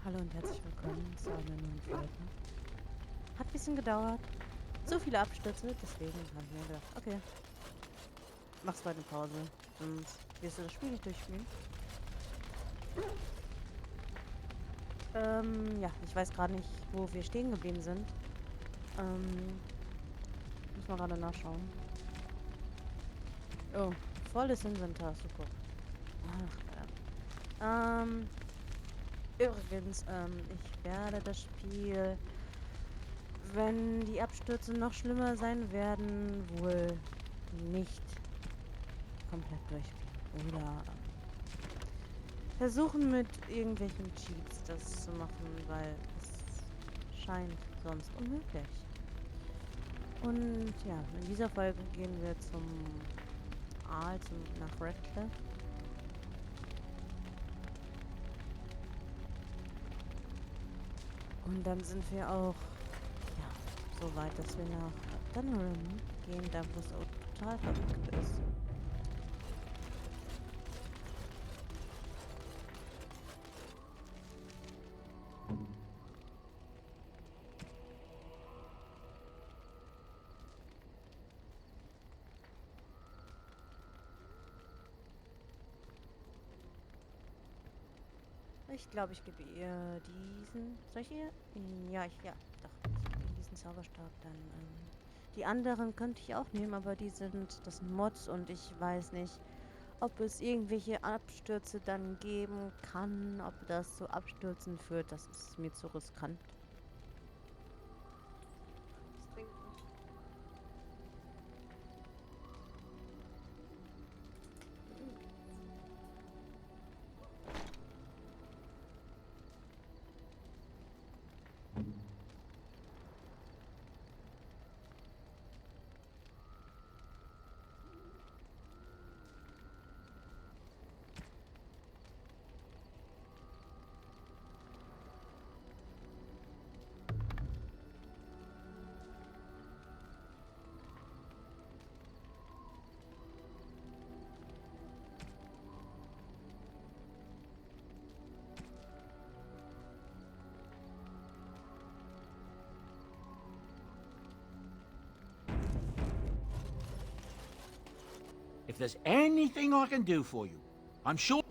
Hallo und herzlich willkommen zu einer neuen Folge. Hat ein bisschen gedauert. So viele Abstürze, deswegen habe ich mir gedacht, okay, mach's mal eine Pause. Sonst wirst du das Spiel nicht durchspielen. Ja, ich weiß gerade nicht, wo wir stehen geblieben sind. Muss mal gerade nachschauen. Oh, volles Inventar, super. Ach, ja. Übrigens, ich werde das Spiel, wenn die Abstürze noch schlimmer sein werden, wohl nicht komplett durchspielen. Oder versuchen mit irgendwelchen Cheats das zu machen, weil es scheint sonst unmöglich. Und ja, in dieser Folge gehen wir zum nach Redcliffe. Und dann sind wir auch so weit, dass wir nach Dunham gehen, da wo es auch total verrückt ist. Ich glaube, ich gebe ihr diesen. Soll ich ihr? Ja, doch. Ich gebe ihr diesen Zauberstab dann. Die anderen könnte ich auch nehmen, aber das sind Mods und ich weiß nicht, ob es irgendwelche Abstürze dann geben kann, ob das zu Abstürzen führt. Das ist mir zu riskant. Was trinken? If there's anything I can do for you, I'm sure.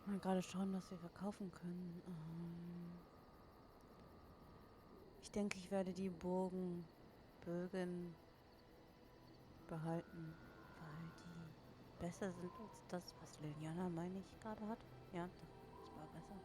Mal gerade schauen, was wir verkaufen können. Ich denke, ich werde die Bögen behalten, weil die besser sind als das, was Liliana, meine ich, gerade hat. Ja, doch, das war besser.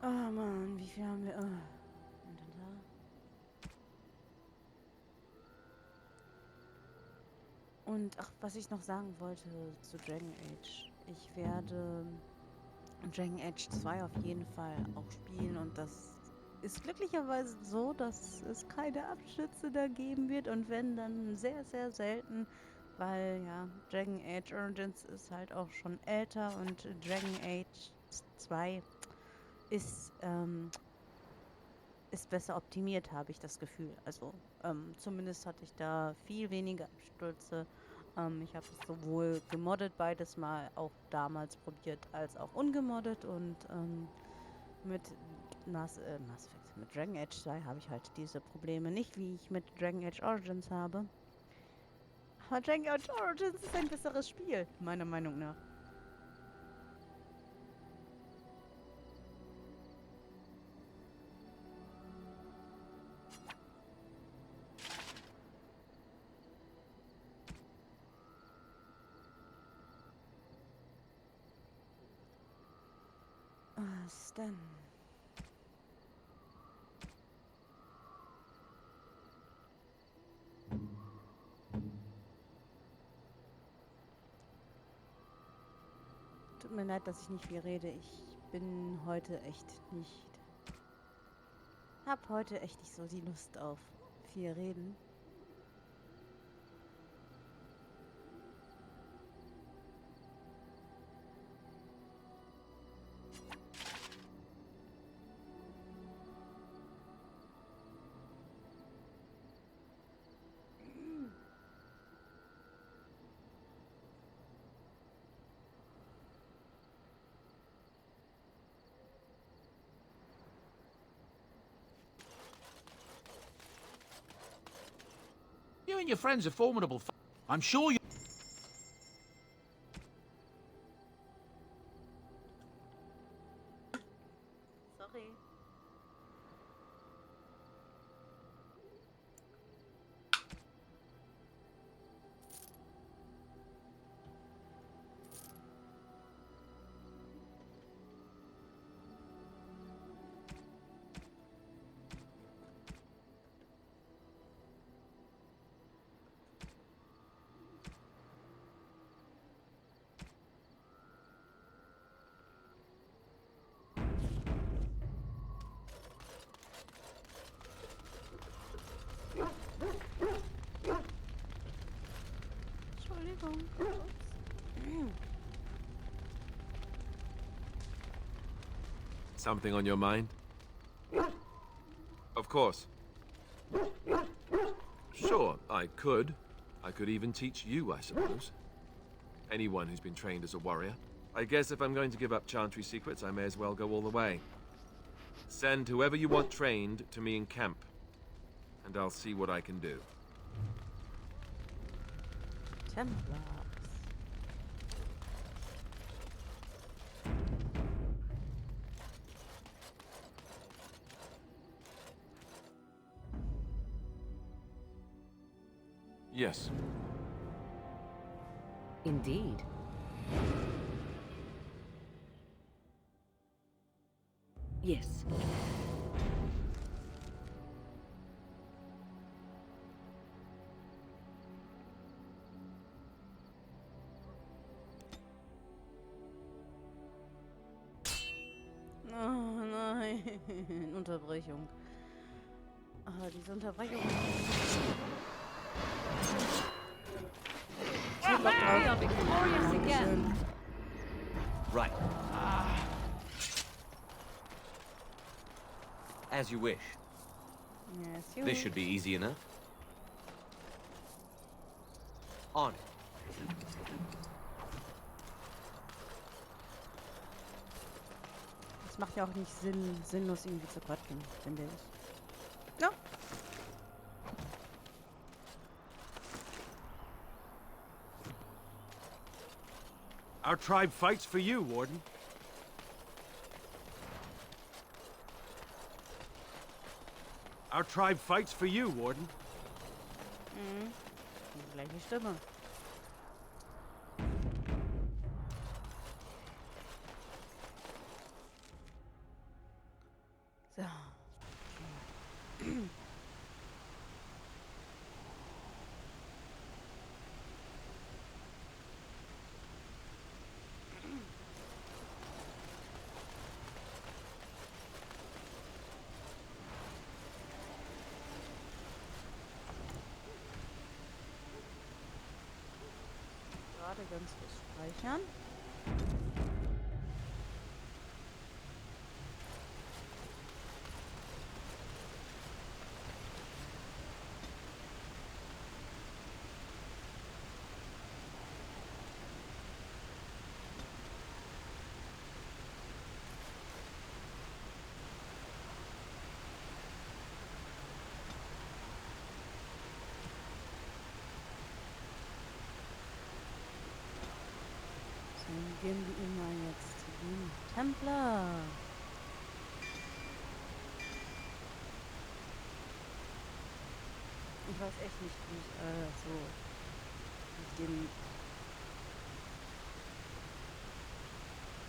Oh Mann, wie viel haben wir? Und dann da. Und ach, was ich noch sagen wollte zu Dragon Age. Ich werde Dragon Age 2 auf jeden Fall auch spielen und das ist glücklicherweise so, dass es keine Abstürze da geben wird und wenn, dann sehr, sehr selten, weil ja, Dragon Age Origins ist halt auch schon älter und Dragon Age 2 ist, ist besser optimiert, habe ich das Gefühl. Also zumindest hatte ich da viel weniger Abstürze. Ich habe es sowohl gemoddet beides mal auch damals probiert, als auch ungemoddet und mit Mass Effect, mit Dragon Age 2 habe ich halt diese Probleme nicht, wie ich mit Dragon Age Origins habe. Aber Dragon Age Origins ist ein besseres Spiel, meiner Meinung nach. Was denn? Tut mir leid, dass ich nicht viel rede. Ich bin heute echt nicht... Hab heute echt nicht so die Lust auf viel reden. You and your friends are formidable. I'm sure you. Sorry. Entschuldigung. Something on your mind? Of course. Sure, I could. I could even teach you, I suppose. Anyone who's been trained as a warrior. I guess if I'm going to give up Chantry secrets, I may as well go all the way. Send whoever you want trained to me in camp, and I'll see what I can do. Templars. Yes. Indeed. Yes. Oh nein, Unterbrechung. Ah, diese Unterbrechung. We are victorious again. Right. As you wish. Yes, you. This should be easy enough. On it. Es macht ja auch nicht sinnlos irgendwie zu quatschen, finde ich. Ja. Our tribe fights for you, Warden. Our tribe fights for you, Warden. Mhm. Die gleiche Stimme. So. Gerade ganz kurz speichern. Dann geben wir ihm mal jetzt den Templer. Ich weiß echt nicht, wie ich den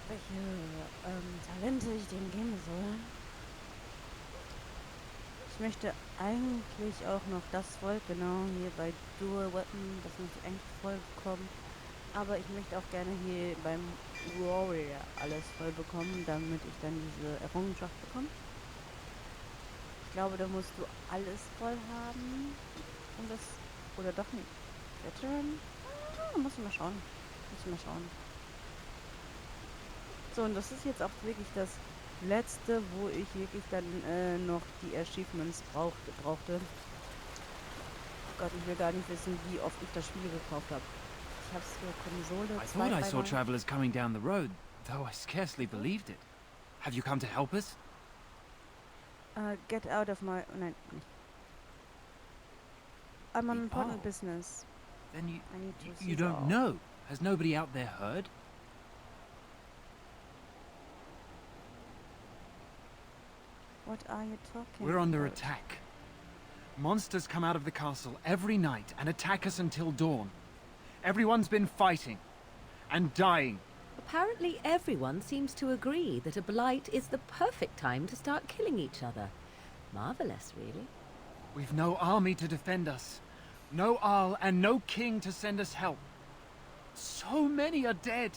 welche Talente ich dem geben soll. Ich möchte eigentlich auch noch das voll, genau, hier bei Dual Weapon, das muss ich eigentlich voll bekommen. Aber ich möchte auch gerne hier beim Warrior alles voll bekommen, damit ich dann diese Errungenschaft bekomme. Ich glaube, da musst du alles voll haben. Und das, oder doch nicht. Veteran? Muss ich mal schauen. So, und das ist jetzt auch wirklich das letzte, wo ich wirklich dann noch die Achievements brauchte. Gott, ich will gar nicht wissen, wie oft ich das Spiel gekauft habe. Ich habe es für Konsole I thought I saw travelers coming down the road, though I scarcely believed it. Have you come to help us? Get out of my... Nein, nicht. I'm on important Oh. business. Then I need to see you the don't all. know. Has nobody out there heard? What are you talking We're under about? attack. Monsters come out of the castle every night and attack us until dawn. Everyone's been fighting and dying. Apparently everyone seems to agree that a blight is the perfect time to start killing each other. Marvelous, really. We've no army to defend us, no Arl and no king to send us help. So many are dead,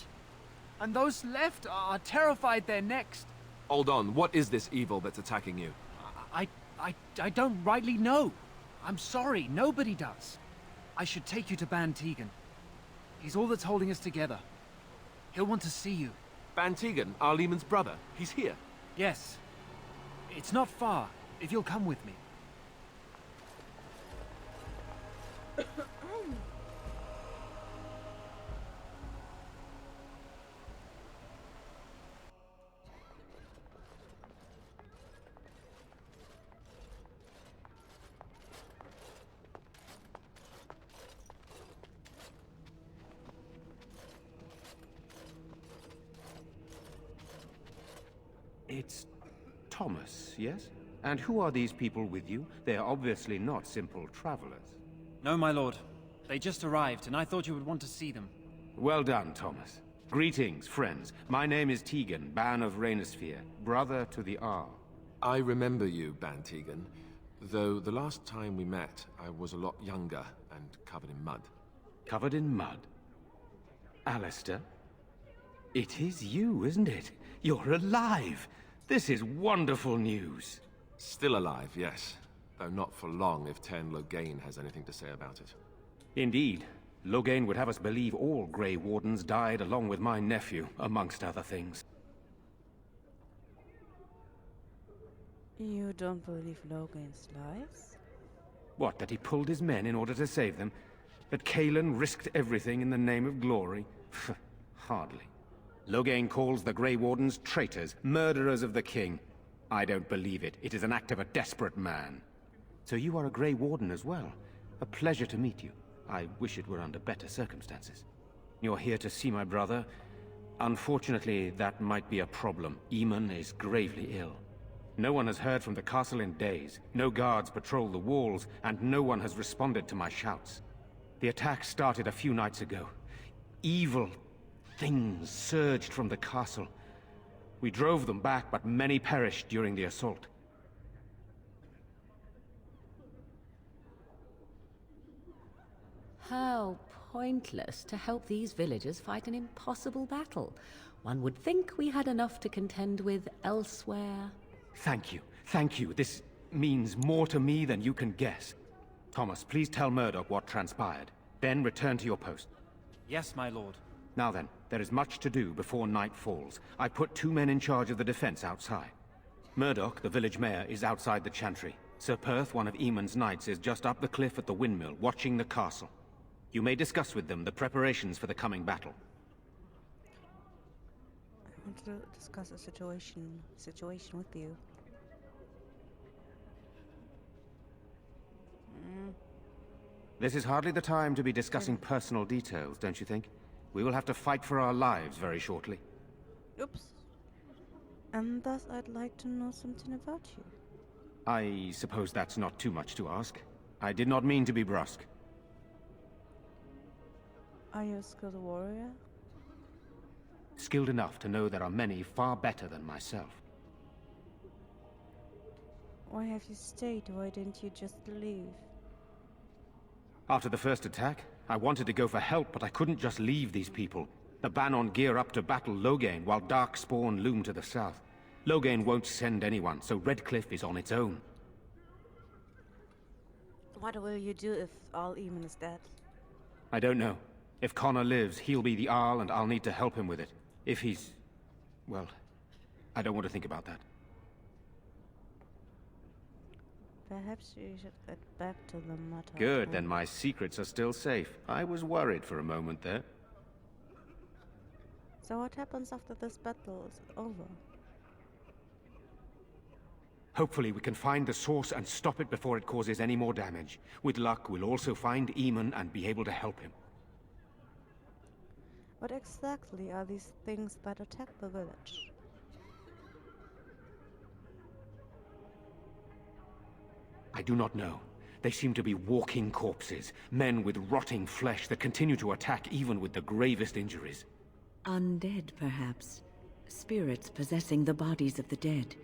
and those left are terrified they're next. Hold on, what is this evil that's attacking you? I don't rightly know. I'm sorry, nobody does. I should take you to Ban Tegan. He's all that's holding us together. He'll want to see you. Bantegan, Arlemon's brother. He's here. Yes. It's not far, if you'll come with me. It's Thomas, yes? And who are these people with you? They are obviously not simple travelers. No, my lord. They just arrived, and I thought you would want to see them. Well done, Thomas. Greetings, friends. My name is Tegan, Ban of Rainisfere, brother to the Arl. I remember you, Bantegan. Though the last time we met, I was a lot younger and covered in mud. Covered in mud? Alistair? It is you, isn't it? You're alive! This is wonderful news. Still alive, yes. Though not for long if Ten Loghain has anything to say about it. Indeed. Loghain would have us believe all Grey Wardens died along with my nephew, amongst other things. You don't believe Logan's lies? What, that he pulled his men in order to save them? That Cailan risked everything in the name of glory? Hardly. Loghain calls the Grey Wardens traitors, murderers of the king. I don't believe it. It is an act of a desperate man. So you are a Grey Warden as well. A pleasure to meet you. I wish it were under better circumstances. You're here to see my brother. Unfortunately, that might be a problem. Eamon is gravely ill. No one has heard from the castle in days. No guards patrol the walls, and no one has responded to my shouts. The attack started a few nights ago. Evil things surged from the castle. We drove them back, but many perished during the assault. How pointless to help these villagers fight an impossible battle. One would think we had enough to contend with elsewhere. Thank you. Thank you. This means more to me than you can guess. Thomas, please tell Murdoch what transpired. Then return to your post. Yes, my lord. Now then, there is much to do before night falls. I put 2 men in charge of the defense outside. Murdoch, the village mayor, is outside the chantry. Sir Perth, one of Eamon's knights, is just up the cliff at the windmill, watching the castle. You may discuss with them the preparations for the coming battle. I want to discuss a situation with you. This is hardly the time to be discussing personal details, don't you think? We will have to fight for our lives very shortly. Oops. And thus I'd like to know something about you. I suppose that's not too much to ask. I did not mean to be brusque. Are you a skilled warrior? skilled enough to know there are many far better than myself. Why have you stayed? Why didn't you just leave? After the first attack, I wanted to go for help, but I couldn't just leave these people. The Bannon gear up to battle Loghain, while Darkspawn loom to the south. Loghain won't send anyone, so Redcliffe is on its own. What will you do if all Eamon is dead? I don't know. If Connor lives, he'll be the Arl, and I'll need to help him with it. If he's... well, I don't want to think about that. Perhaps you should get back to the matter. Good, then my secrets are still safe. I was worried for a moment there. So what happens after this battle is over? Hopefully we can find the source and stop it before it causes any more damage. With luck, we'll also find Eamon and be able to help him. What exactly are these things that attack the village? I do not know. They seem to be walking corpses, men with rotting flesh that continue to attack even with the gravest injuries. Undead, perhaps. Spirits possessing the bodies of the dead.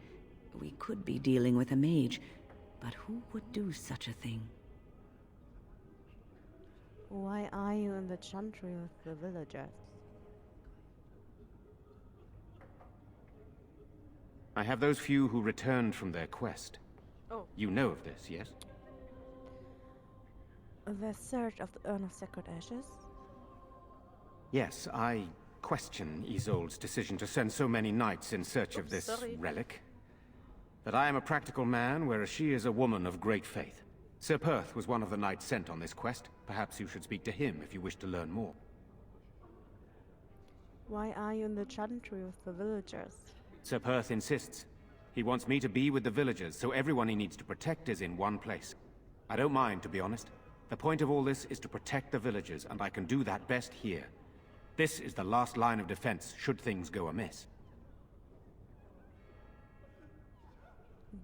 We could be dealing with a mage, but who would do such a thing? Why are you in the chantry with the villagers? I have those few who returned from their quest. Oh. You know of this, yes? The search of the Urn of Sacred Ashes? Yes, I question Isolde's decision to send so many knights in search of this relic. But I am a practical man, whereas she is a woman of great faith. Sir Perth was one of the knights sent on this quest. Perhaps you should speak to him if you wish to learn more. Why are you in the chantry with the villagers? Sir Perth insists. He wants me to be with the villagers, so everyone he needs to protect is in one place. I don't mind, to be honest. The point of all this is to protect the villagers, and I can do that best here. This is the last line of defense, should things go amiss.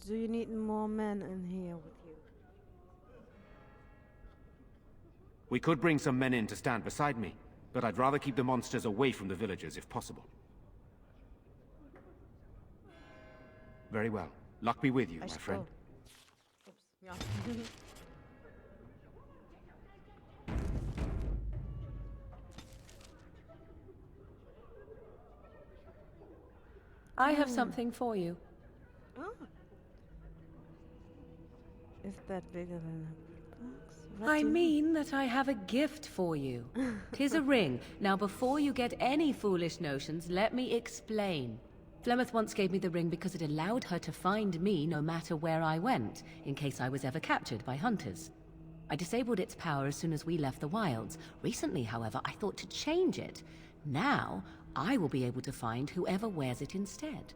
Do you need more men in here with you? We could bring some men in to stand beside me, but I'd rather keep the monsters away from the villagers if possible. Very well. Luck be with you, my friend. Oops, yeah. I have something for you. Oh. Is that bigger than a box? I mean that I have a gift for you. 'Tis a ring. Now, before you get any foolish notions, let me explain. Flemeth once gave me the ring because it allowed her to find me no matter where I went, in case I was ever captured by hunters. I disabled its power as soon as we left the wilds. Recently, however, I thought to change it. Now, I will be able to find whoever wears it instead.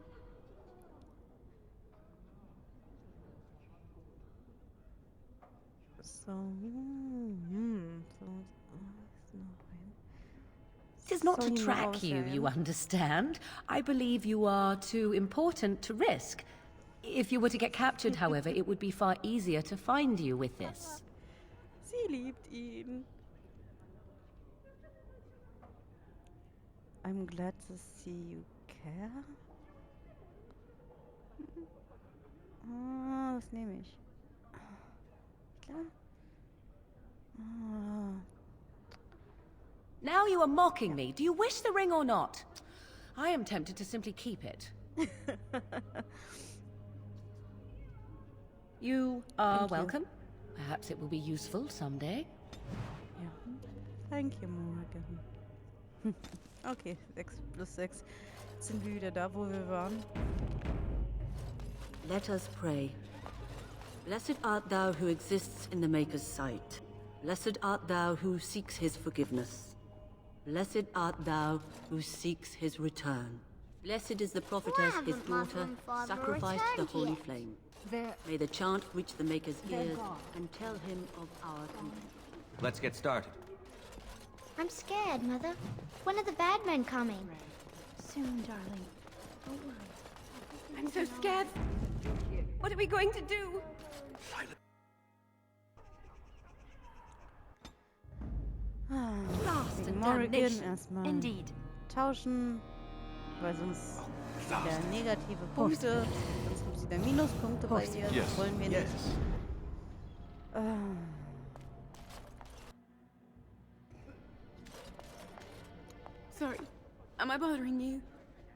It is not So to you know track what you, I'm you saying. understand. I believe you are too important to risk. If you were to get captured, however, it would be far easier to find you with this. Sie liebt ihn. I'm glad to see you care. Ah, das nehme ich. Klar. Ah. Now you are mocking me. Do you wish the ring or not? I am tempted to simply keep it. You are Thank you. welcome. Perhaps it will be useful someday. Ja. Thank you, Morgan. Okay, 6 plus 6. Jetzt sind wir wieder da, wo wir waren. Let us pray. Blessed art thou who exists in the Maker's sight. Blessed art thou who seeks his forgiveness. Blessed art thou who seeks his return. Blessed is the prophetess, his daughter, sacrificed to the holy flame. May the chant reach the Maker's ears and tell him of our content. Let's get started. I'm scared, Mother. When are the bad men coming? Soon, darling. Don't worry. I'm so scared. What are we going to do? Ah, Lost den and Morgan damnation. erstmal Indeed. tauschen. Weil sonst wieder negative Punkte, sonst gibt es wieder Minuspunkte bei ihr. Das wollen wir nicht. Sorry. Am I bothering you?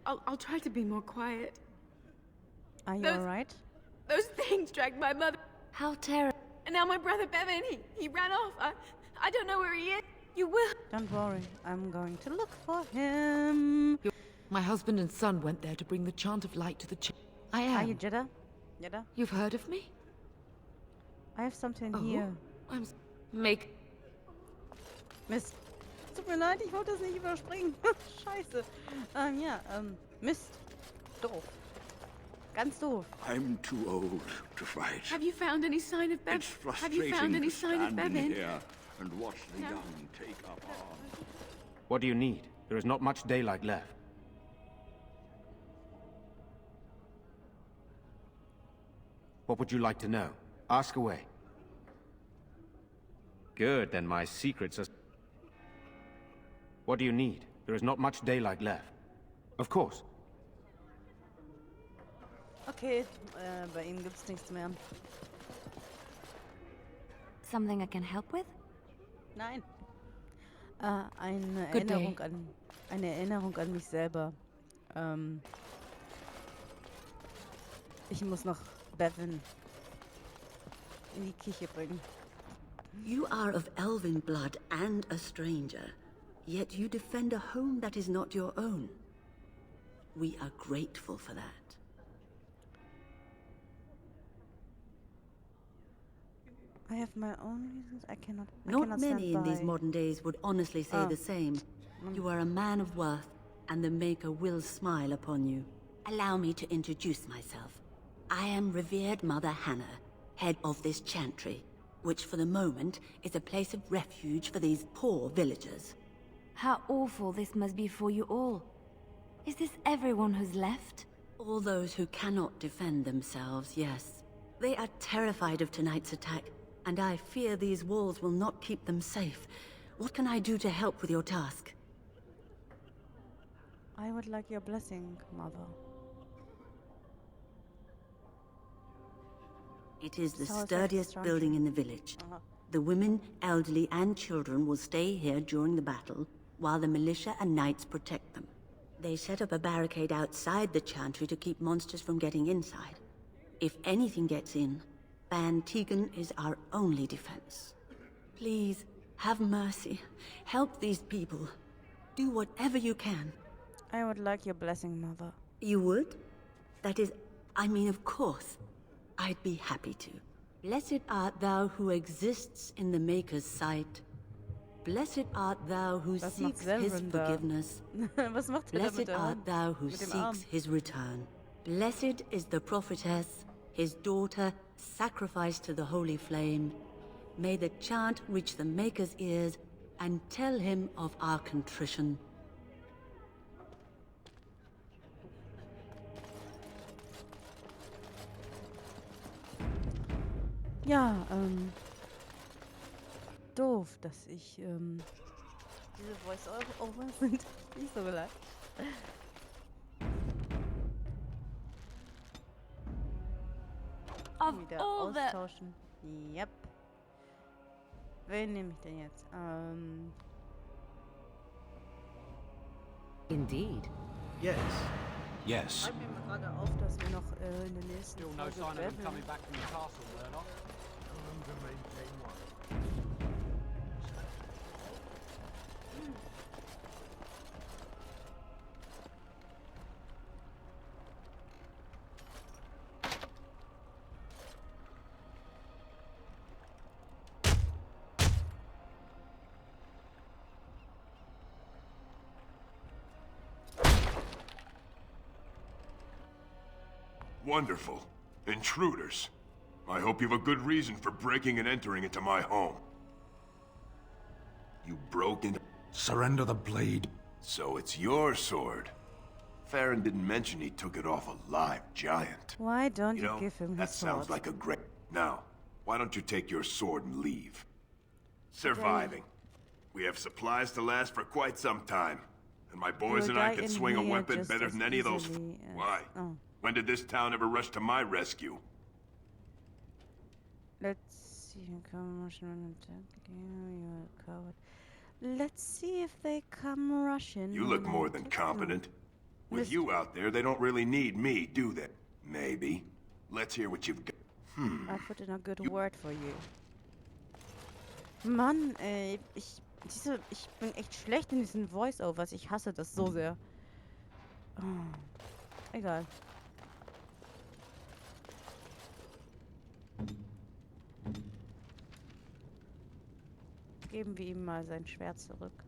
I'll try to be more quiet. Are you alright? Those things dragged my mother. How terrible. And now my brother Bevan, he ran off. I don't know where he is. You will. Don't worry, I'm going to look for him. My husband and son went there to bring the chant of light to the I am. Are you Jeddah? Jeddah? You've heard of me? I have something here. Make... Mist. Tut mir leid, ich wollte das nicht überspringen. Scheiße. Mist. Doof. Ganz doof. I'm too old to fight. Have you found any sign of Bevan? It's frustrating to stand in here and watch the young take up arms. What do you need? There is not much daylight left. What would you like to know? Ask away. Good, then my secrets are... What do you need? There is not much daylight left. Of course. Okay, bei ihm gibt's nichts mehr. Something I can help with? Nein. Eine Erinnerung an mich selber. Ich muss noch Bevan in die Kirche bringen. You are of elven blood and a stranger, yet you defend a home that is not your own. We are grateful for that. I have my own reasons. I cannot Not many in stand these by. modern days would honestly say the same. You are a man of worth, and the Maker will smile upon you. Allow me to introduce myself. I am revered Mother Hannah, head of this chantry, which for the moment is a place of refuge for these poor villagers. How awful this must be for you all. Is this everyone who's left? All those who cannot defend themselves, yes. They are terrified of tonight's attack, and I fear these walls will not keep them safe. What can I do to help with your task? I would like your blessing, Mother. It is the So is that sturdiest strong? building in the village. The women, elderly, and children will stay here during the battle, while the militia and knights protect them. They set up a barricade outside the chantry to keep monsters from getting inside. If anything gets in, Ban Tegan is our only defense. Please, have mercy. Help these people. Do whatever you can. I would like your blessing, Mother. You would? That is, I mean, of course. I'd be happy to. Blessed art thou who exists in the Maker's sight. Blessed art thou who Was macht seeks his Selwyn da? forgiveness. Was macht er da mit Blessed der art Hand? thou who Mit dem Arm? seeks his return. Blessed is the prophetess, his daughter, sacrificed to the holy flame. May the chant reach the Maker's ears and tell him of our contrition. Ja, doof, dass ich, diese Voice-Overs sind nicht so leicht. Wieder austauschen. Yep. Wen nehme ich denn jetzt? Indeed. Yes. Yes. Schreib mir mal gerade auf, dass wir noch in der nächsten Still no Folge sign of them coming Bevan- back from the castle, Murdoch. Wonderful. Intruders. I hope you have a good reason for breaking and entering into my home. You broke into... Surrender the blade. So it's your sword. Farron didn't mention he took it off a live giant. Why don't You you know, give him that his sounds sword? like a great... Now, why don't you take your sword and leave? Surviving. We have supplies to last for quite some time. And my boys and I could swing a weapon better than any of those. Why? Oh. When did this town ever rush to my rescue? Let's see. Come rushing and attack you. You're a coward. Let's see if they come rushing. You look more than competent. With you out there, they don't really need me, do they? Maybe. Let's hear what you've got. I put in a good word for you. Mann, ey, ich bin echt schlecht in diesen Voice-Overs. Ich hasse das so sehr. Oh, egal. Geben wir ihm mal sein Schwert zurück.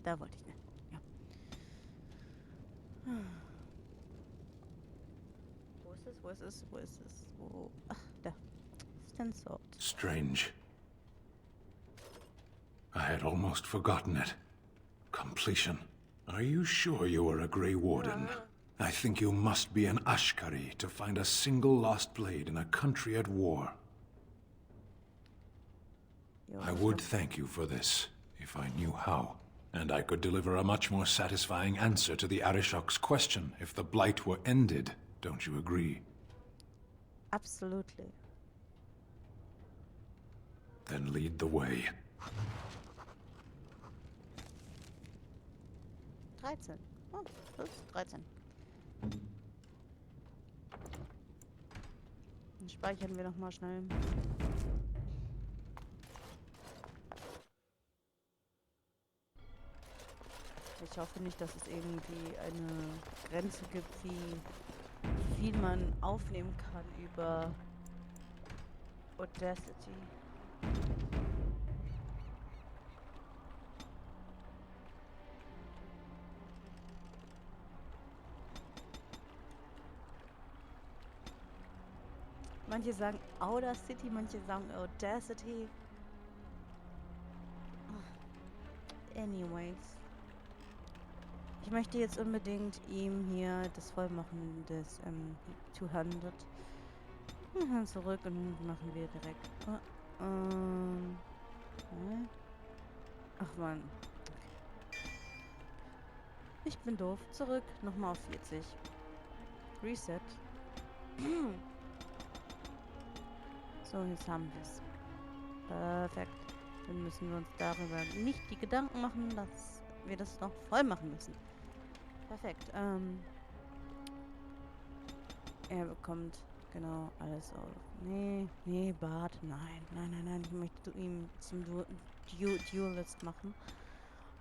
Da wollte ich nicht. Ja. Wo ist es? Wo ist es? Wo ist es? Wo? Ach, da. Stand sword. Strange. I had almost forgotten it. Completion. Are you sure you are a Grey Warden? I think you must be an Ashkari to find a single lost blade in a country at war. I would thank you for this, if I knew how. And I could deliver a much more satisfying answer to the Arishok's question if the Blight were ended. Don't you agree? Absolutely. Then lead the way. 13. Oh, plus 13. Dann speichern wir noch mal schnell. Ich hoffe nicht, dass es irgendwie eine Grenze gibt, wie viel man aufnehmen kann über Audacity. Manche sagen Audacity, manche sagen Audacity. Anyways. Ich möchte jetzt unbedingt ihm hier das Vollmachen des 200. Wir gehen zurück und machen wir direkt. Ach man. Ich bin doof. Zurück. Nochmal auf 40. Reset. So, jetzt haben wir es. Perfekt. Dann müssen wir uns darüber nicht die Gedanken machen, dass wir das noch voll machen müssen. Perfekt. Er bekommt genau alles auf. Nee, Bart. Nein. Ich möchte ihn zum Duelist machen.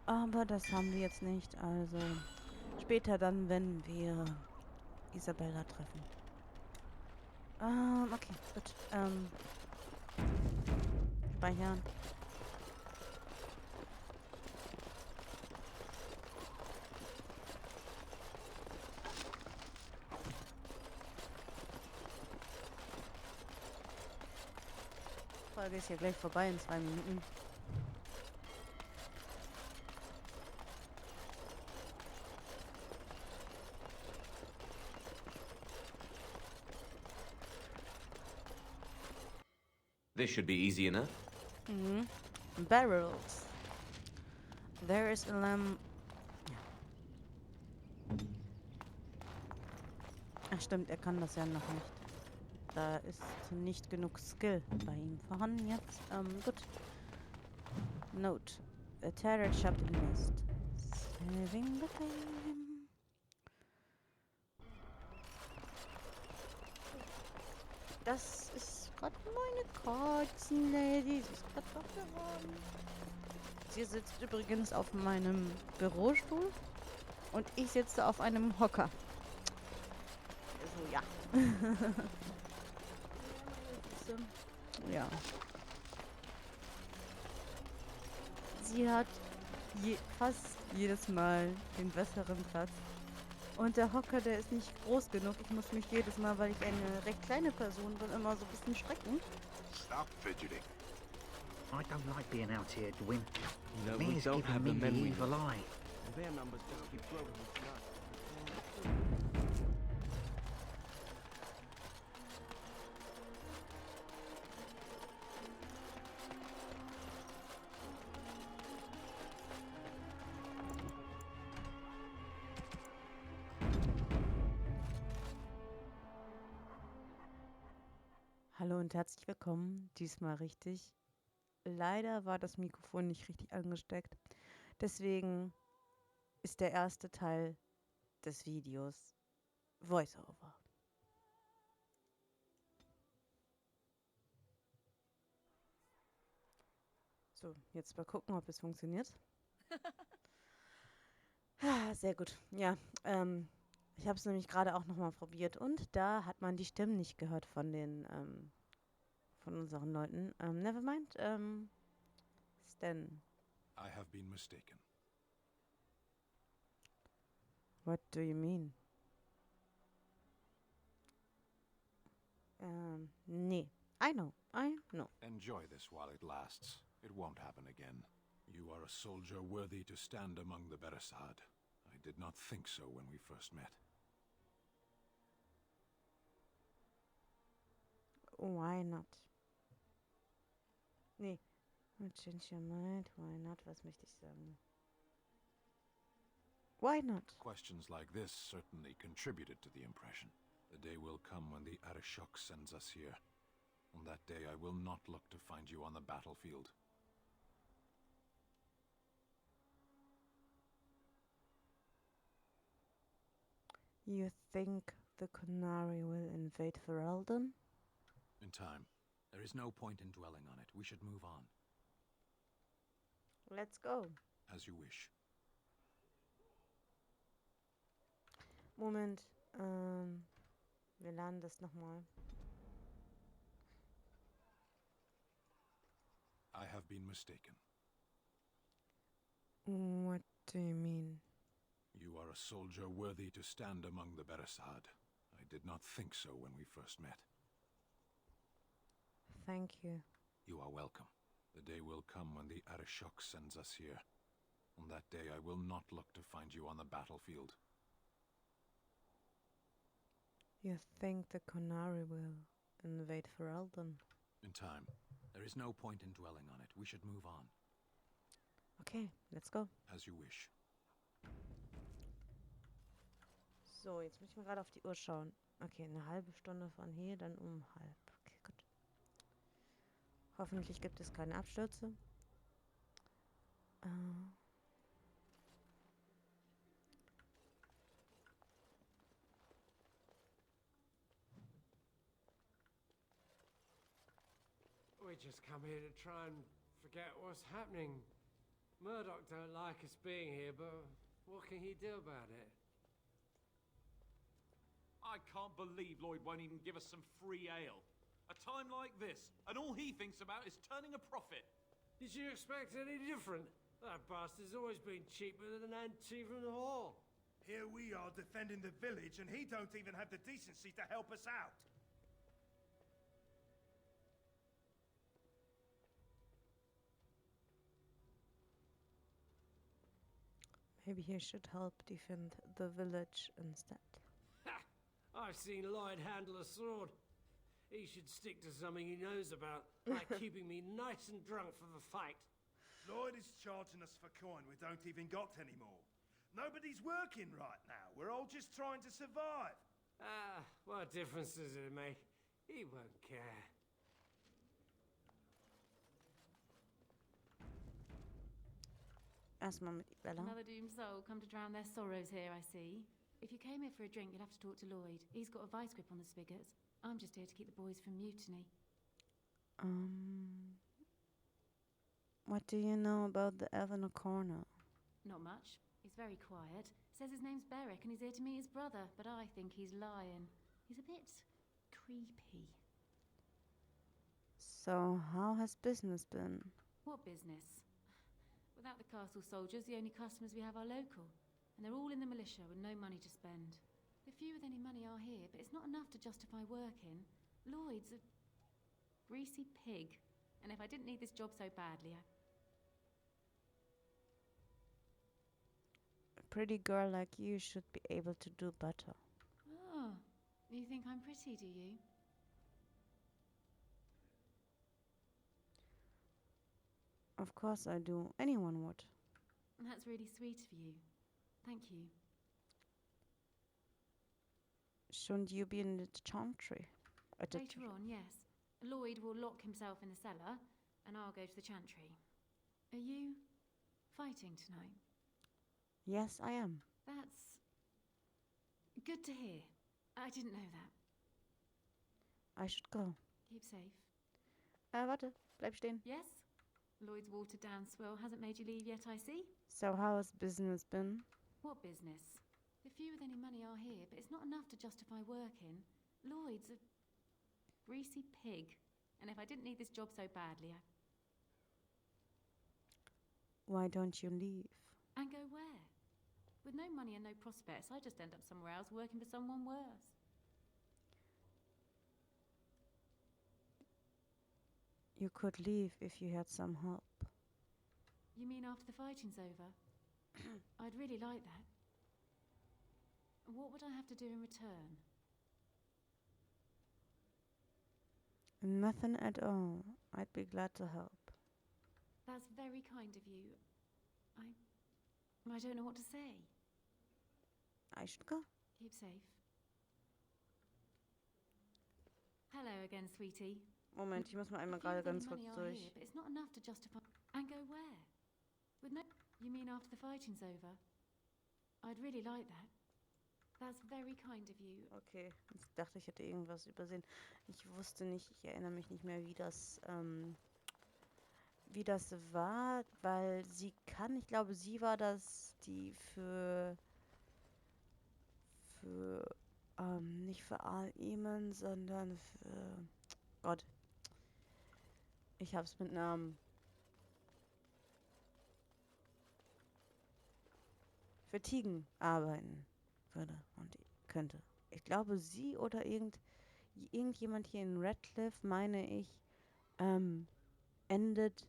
Aber das haben wir jetzt nicht. Also später dann, wenn wir Isabella treffen. Okay, gut. Speichern. Die Folge ist ja gleich vorbei in 2 Minuten. This should be easy enough. Barrels. There is a lamb. Ach stimmt, er kann das ja noch nicht. Da ist nicht genug Skill bei ihm vorhanden jetzt. Gut. Note. A terror shop in mist. Saving the game. Das ist gerade meine Katzenlady. Sie ist gerade wach geworden. Sie sitzt übrigens auf meinem Bürostuhl und ich sitze auf einem Hocker. Also ja. Ja. Sie hat fast jedes Mal den besseren Platz. Und der Hocker, der ist nicht groß genug. Ich muss mich jedes Mal, weil ich eine recht kleine Person bin, immer so ein bisschen strecken. Stop fidgeting. I don't like being out here, Dwin. No, we Mayor's don't have giving the me the memory. evil eye. Their numbers just keep growing. Hallo und herzlich willkommen. Diesmal richtig. Leider war das Mikrofon nicht richtig angesteckt. Deswegen ist der erste Teil des Videos Voiceover. So, jetzt mal gucken, ob es funktioniert. Sehr gut. Ja, ich habe es nämlich gerade auch nochmal probiert und da hat man die Stimmen nicht gehört von den von unseren Leuten. Never mind. Stan. I have been mistaken. What do you mean? Nee. I know. Enjoy this while it lasts. It won't happen again. You are a soldier worthy to stand among the Beresad. I did not think so when we first met. Why not? Nee. Change your mind. Why not? Was möchte ich sagen? Why not? Questions like this certainly contributed to the impression. The day will come when the Arishok sends us here. On that day, I will not look to find you on the battlefield. You think the Canary will invade Ferelden? In time. There is no point in dwelling on it. We should move on. Let's go. As you wish. Moment. Wir laden das nochmal. I have been mistaken. What do you mean? You are a soldier worthy to stand among the Beresad. I did not think so when we first met. Thank you. You are welcome. The day will come when the Arishok sends us here. On that day, I will not look to find you on the battlefield. You think the Canary will invade Ferelden? In time. There is no point in dwelling on it. We should move on. Okay, let's go. As you wish. So, jetzt muss ich mal gerade auf die Uhr schauen. Okay, eine halbe Stunde von hier, dann um halb. Okay, gut. Hoffentlich gibt es keine Abstürze. We just come here to try and forget what's happening. Murdoch don't like us being here, but what can he do about it? I can't believe Lloyd won't even give us some free ale. A time like this, and all he thinks about is turning a profit. Did you expect any different? That bastard's always been cheaper than an ante from the hall. Here we are defending the village, and he don't even have the decency to help us out. Maybe he should help defend the village instead. Ha! I've seen Lloyd handle a sword. He should stick to something he knows about, like keeping me nice and drunk for the fight. Lloyd is charging us for coin we don't even got anymore. Nobody's working right now. We're all just trying to survive. Ah, what difference does it make? He won't care. Erstmal mit Bella. Another doomed soul come to drown their sorrows here, I see. If you came here for a drink, you'll have to talk to Lloyd. He's got a vice grip on the spigots. I'm just here to keep the boys from mutiny. What do you know about the Elven corner? Not much. He's very quiet. Says his name's Beric and he's here to meet his brother, but I think he's lying. He's a bit creepy. So, how has business been? What business? Without the castle soldiers, the only customers we have are local. And they're all in the militia with no money to spend. The few with any money are here, but it's not enough to justify working. Lloyd's a greasy pig. And if I didn't need this job so badly, A pretty girl like you should be able to do better. Oh, you think I'm pretty, do you? Of course I do. Anyone would. That's really sweet of you. Thank you. Shouldn't you be in the chantry? Later on, yes. Lloyd will lock himself in the cellar, and I'll go to the chantry. Are you fighting tonight? Yes, I am. That's good to hear. I didn't know that. I should go. Keep safe. Warte, bleib stehen. Yes? Lloyd's watered down swill hasn't made you leave yet, I see. So how has business been? What business? The few with any money are here, but it's not enough to justify working. Lloyd's a greasy pig. And if I didn't need this job so badly, Why don't you leave? And go where? With no money and no prospects, I just end up somewhere else working for someone worse. You could leave if you had some help. You mean after the fighting's over? I'd really like that. What would I have to do in return? Nothing at all. I'd be glad to help. That's very kind of you. I don't know what to say. I should go. Keep safe. Hello again, sweetie. Moment, ich muss mal einmal gerade ganz kurz durch. But it's not enough to justify. And go where? With no. You mean after the fighting's over? I'd really like that. That's very kind of you. Okay, ich dachte, ich hätte irgendwas übersehen. Ich wusste nicht, ich erinnere mich nicht mehr, wie das war, weil sie kann, ich glaube, sie war das, die für nicht für Al-Eman, sondern für Gott. Ich hab's mit Namen. Für Tigen arbeiten würde und könnte. Ich glaube, sie oder irgendjemand hier in Redcliffe, meine ich, endet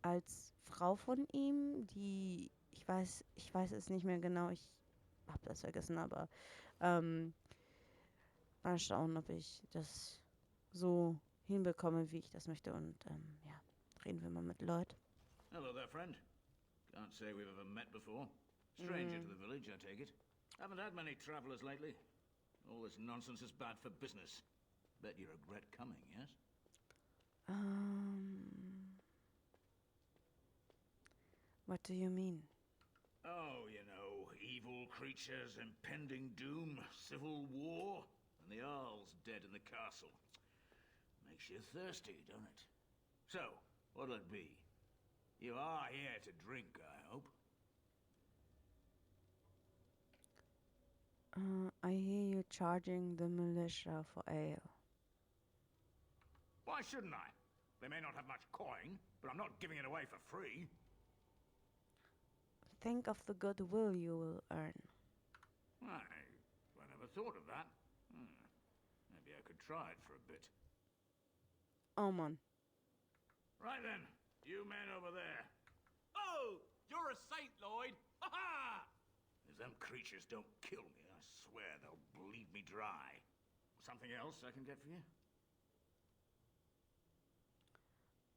als Frau von ihm, die, ich weiß es nicht mehr genau, ich habe das vergessen, aber mal schauen, ob ich das so hinbekomme, wie ich das möchte, und ja, reden wir mal mit Lloyd. Hello there, friend. Can't say we've ever met before. Stranger to the village, I take it. Haven't had many travelers lately. All this nonsense is bad for business. Bet you regret coming, yes? What do you mean? Oh, you know, evil creatures, impending doom, civil war, and the Earl's dead in the castle. Makes you thirsty, don't it? So, what'll it be? You are here to drink, I hope. I hear you charging the militia for ale. Why shouldn't I? They may not have much coin, but I'm not giving it away for free. Think of the goodwill you will earn. I never thought of that. Maybe I could try it for a bit. Oh, man. Right then, you men over there. Oh, you're a saint, Lloyd. Ha ha! If them creatures don't kill me, I swear they'll bleed me dry. Something else I can get for you?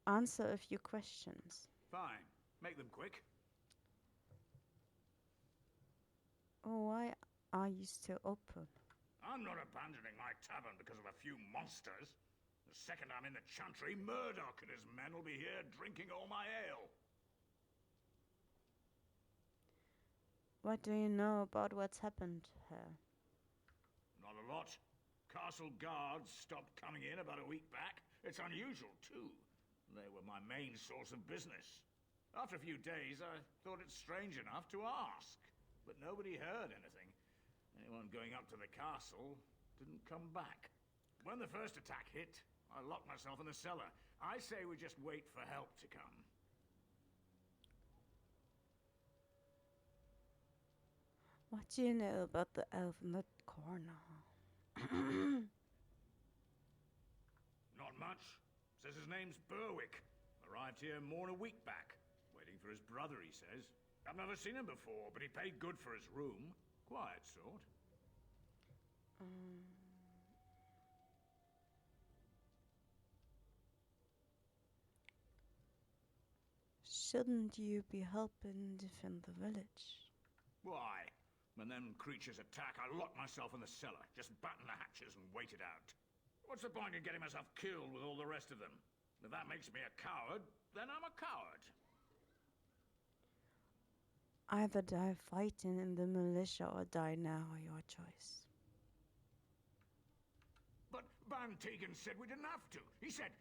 Answer a few questions. Fine. Make them quick. Why are you still open? I'm not abandoning my tavern because of a few monsters. The second I'm in the chantry, Murdoch and his men will be here drinking all my ale. What do you know about what's happened here? Not a lot. Castle guards stopped coming in about a week back. It's unusual, too. They were my main source of business. After a few days, I thought it strange enough to ask. But nobody heard anything. Anyone going up to the castle didn't come back. When the first attack hit, I locked myself in the cellar. I say we just wait for help to come. What do you know about the elf in the corner? Not much. Says his name's Berwick. Arrived here more than a week back. Waiting for his brother, he says. I've never seen him before, but he paid good for his room. Quiet sort. Shouldn't you be helping defend the village? Why? When them creatures attack, I lock myself in the cellar. Just batten the hatches and wait it out. What's the point in getting myself killed with all the rest of them? If that makes me a coward, then I'm a coward. Either die fighting in the militia or die now, your choice. But Van Tegan said we didn't have to. He said...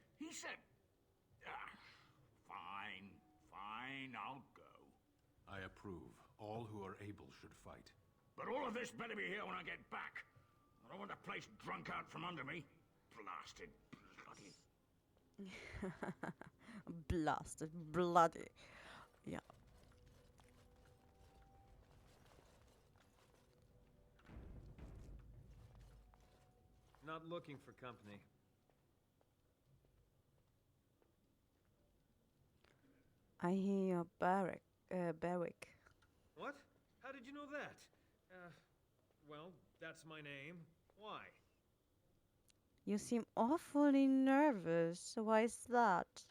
Fine, I'll go. I approve. All who are able should fight. But all of this better be here when I get back. I don't want the place drunk out from under me. Blasted bloody... Blasted bloody. Ja. Not looking for company. I hear your barrack. What? How did you know that? Well, that's my name. Why? You seem awfully nervous. Why is that?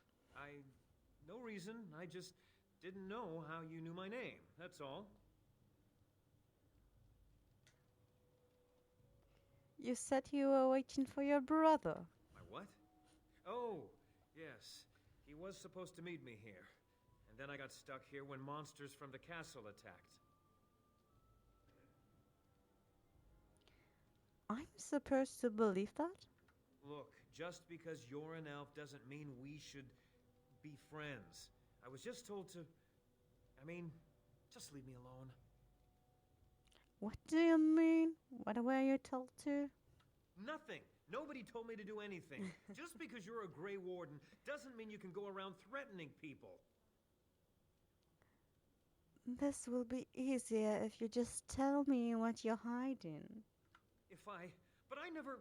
No reason. I just didn't know how you knew my name. That's all. You said you were waiting for your brother. My what? Oh, yes. He was supposed to meet me here. And then I got stuck here when monsters from the castle attacked. I'm supposed to believe that? Look, just because you're an elf doesn't mean we should be friends. I was just told to... just leave me alone. What do you mean? What were you told to? Nothing. Nobody told me to do anything. Just because you're a Grey Warden doesn't mean you can go around threatening people. This will be easier if you just tell me what you're hiding. But I never...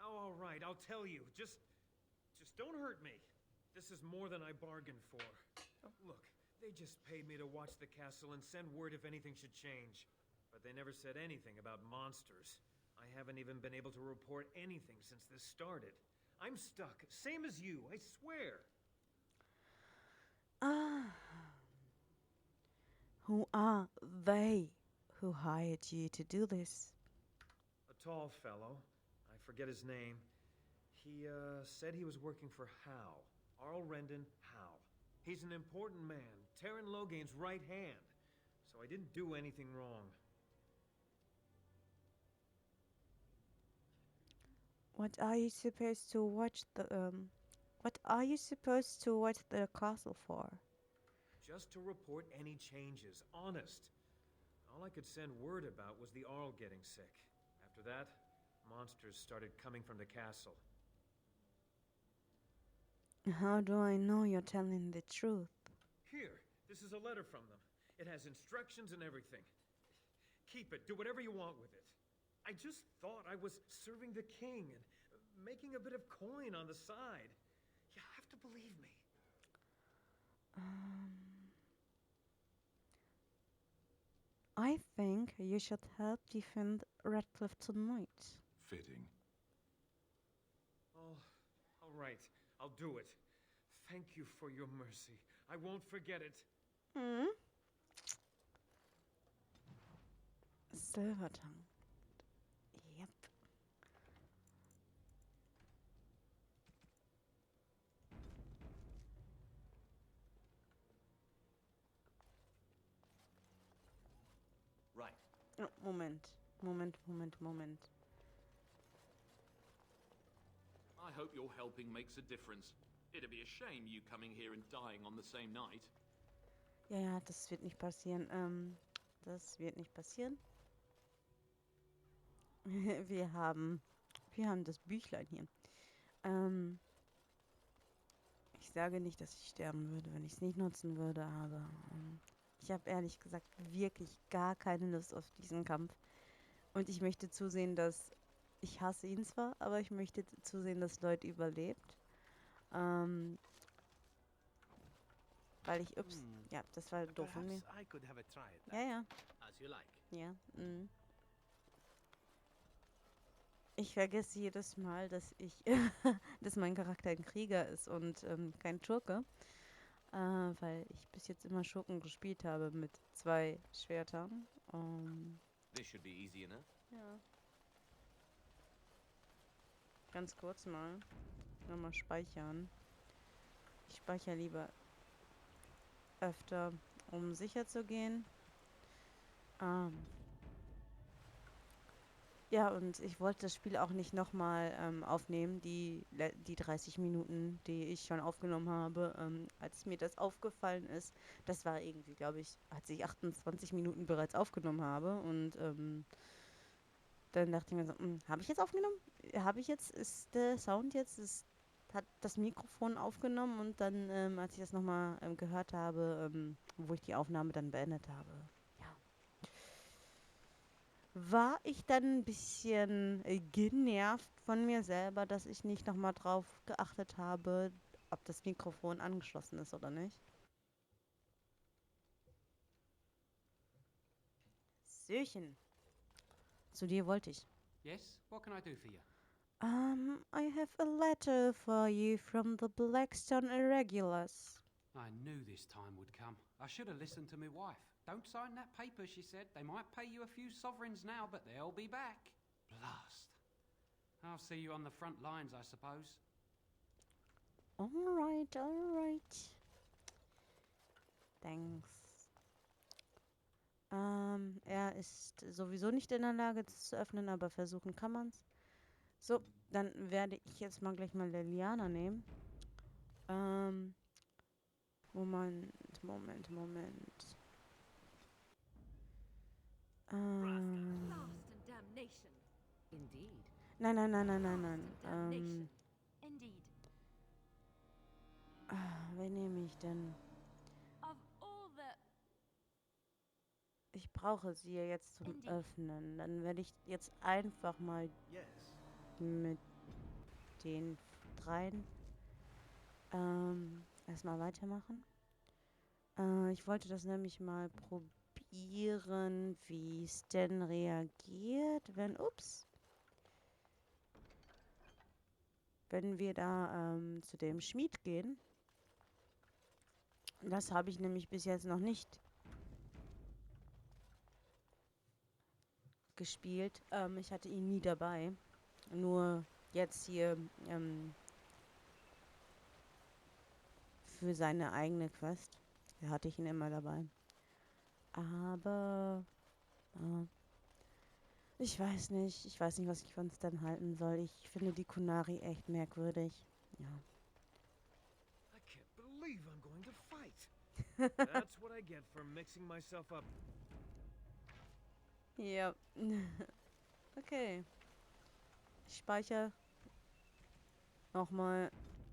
Oh, all right, I'll tell you. Just don't hurt me. This is more than I bargained for. Look, they just paid me to watch the castle and send word if anything should change. But they never said anything about monsters. I haven't even been able to report anything since this started. I'm stuck, same as you, I swear. Who are they who hired you to do this? A tall fellow. I forget his name. He, said he was working for Hal. Arl Rendon Hal. He's an important man, Terran Logain's right hand. So I didn't do anything wrong. What are you supposed to watch the castle for? Just to report any changes, honest. All I could send word about was the Arl getting sick. After that, monsters started coming from the castle. How do I know you're telling the truth? Here, this is a letter from them. It has instructions and everything. Keep it, do whatever you want with it. I just thought I was serving the king and making a bit of coin on the side. You have to believe me. I think you should help defend Redcliffe tonight. Fitting. Oh, all right. I'll do it. Thank you for your mercy. I won't forget it. Silver tongue. Yep. Right. Oh, moment. I hope your helping makes a difference. It'd be a shame you coming here and dying on the same night. Ja, das wird nicht passieren. Das wird nicht passieren. Wir haben das Büchlein hier. Ich sage nicht, dass ich sterben würde, wenn ich es nicht nutzen würde, aber ich habe ehrlich gesagt wirklich gar keine Lust auf diesen Kampf. Und ich möchte zusehen, dass... Ich hasse ihn zwar, aber ich möchte zusehen, dass Lloyd überlebt. Weil ich... Ups. Ja, das war doof von mir. Ja. Ja. Ich vergesse jedes Mal, dass dass mein Charakter ein Krieger ist und kein Schurke. Weil ich bis jetzt immer Schurken gespielt habe mit 2 Schwertern. This should be easy enough. Ja. ganz kurz mal nochmal speichern. Ich speichere lieber öfter, um sicher zu gehen. Ja, und ich wollte das Spiel auch nicht nochmal aufnehmen, die 30 Minuten, die ich schon aufgenommen habe. Als mir das aufgefallen ist, das war irgendwie, glaube ich, als ich 28 Minuten bereits aufgenommen habe. Und dann dachte ich mir so, habe ich jetzt aufgenommen? Ist der Sound jetzt, hat das Mikrofon aufgenommen? Und dann, als ich das nochmal gehört habe, wo ich die Aufnahme dann beendet habe, war ich dann ein bisschen genervt von mir selber, dass ich nicht nochmal drauf geachtet habe, ob das Mikrofon angeschlossen ist oder nicht. Söchen. Zu dir wollte ich. Yes, what can I do for you? I have a letter for you from the Blackstone Irregulars. I knew this time would come. I should have listened to my wife. Don't sign that paper, she said. They might pay you a few sovereigns now, but they'll be back. Blast. I'll see you on the front lines, I suppose. All right. Thanks. Er ist sowieso nicht in der Lage, das zu öffnen, aber versuchen kann man's. So, dann werde ich jetzt mal gleich mal Liliana nehmen. Moment. Indeed. Nein. Indeed. Wen nehme ich denn? Of all the... Ich brauche sie ja jetzt zum Öffnen. Dann werde ich jetzt einfach mal mit den dreien erstmal weitermachen. Ich wollte das nämlich mal probieren, wie es denn reagiert, wenn wir da zu dem Schmied gehen. Das habe ich nämlich bis jetzt noch nicht gespielt. Ich hatte ihn nie dabei. Nur jetzt hier für seine eigene Quest. Da hatte ich ihn immer dabei. Aber ich weiß nicht, was ich von es dann halten soll. Ich finde die Kunari echt merkwürdig. Ja. I can't believe I'm going to fight. That's what I get for mixing myself up. Ja. Okay. Ich speichere nochmal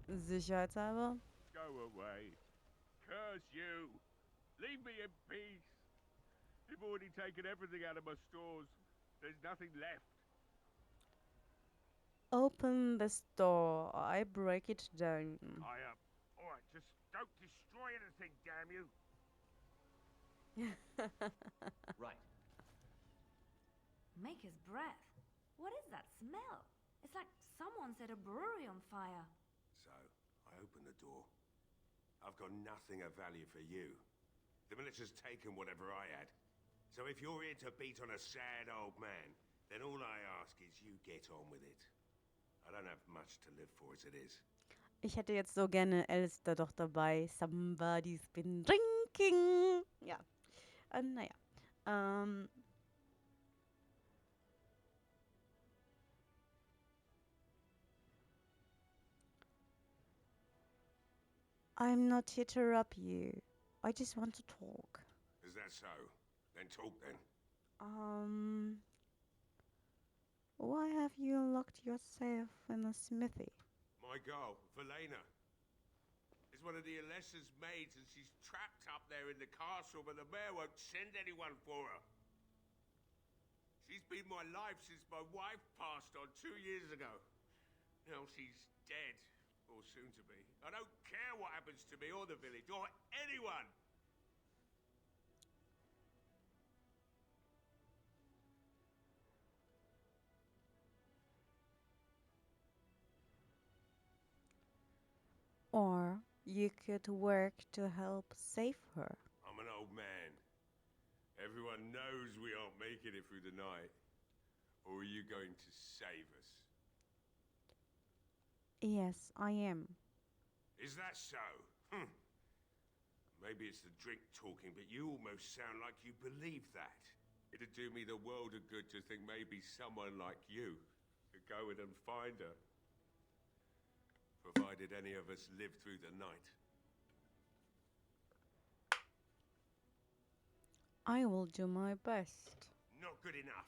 sicherheitshalber. Go away. Curse you. Leave me in peace. You've already taken everything out of my stores. There's nothing left. Open this door. I break it down. Alright, just don't destroy anything, damn you. Right. Maker's breath. What is that smell? It's like someone set a brewery on fire. So, I opened the door. I've got nothing of value for you. The militia's taken whatever I had. So if you're here to beat on a sad old man, then all I ask is you get on with it. I don't have much to live for as it is. Ich hätte jetzt so gerne Alistair doch dabei. Somebody's been drinking. Ja. Naja. I'm not here to rob you. I just want to talk. Is that so? Then talk then. Why have you locked yourself in a smithy? My girl, Velena, is one of the Alessa's maids and she's trapped up there in the castle, but the mayor won't send anyone for her. She's been my life since my wife passed on 2 years ago. Now she's dead, or soon to be. I don't care what happens to me or the village, or anyone! Or you could work to help save her. I'm an old man. Everyone knows we aren't making it through the night. Or are you going to save us? Yes, I am. Is that so? Hm. Maybe it's the drink talking, but you almost sound like you believe that. It'd do me the world of good to think maybe someone like you could go in and find her. Provided any of us live through the night. I will do my best. Not good enough.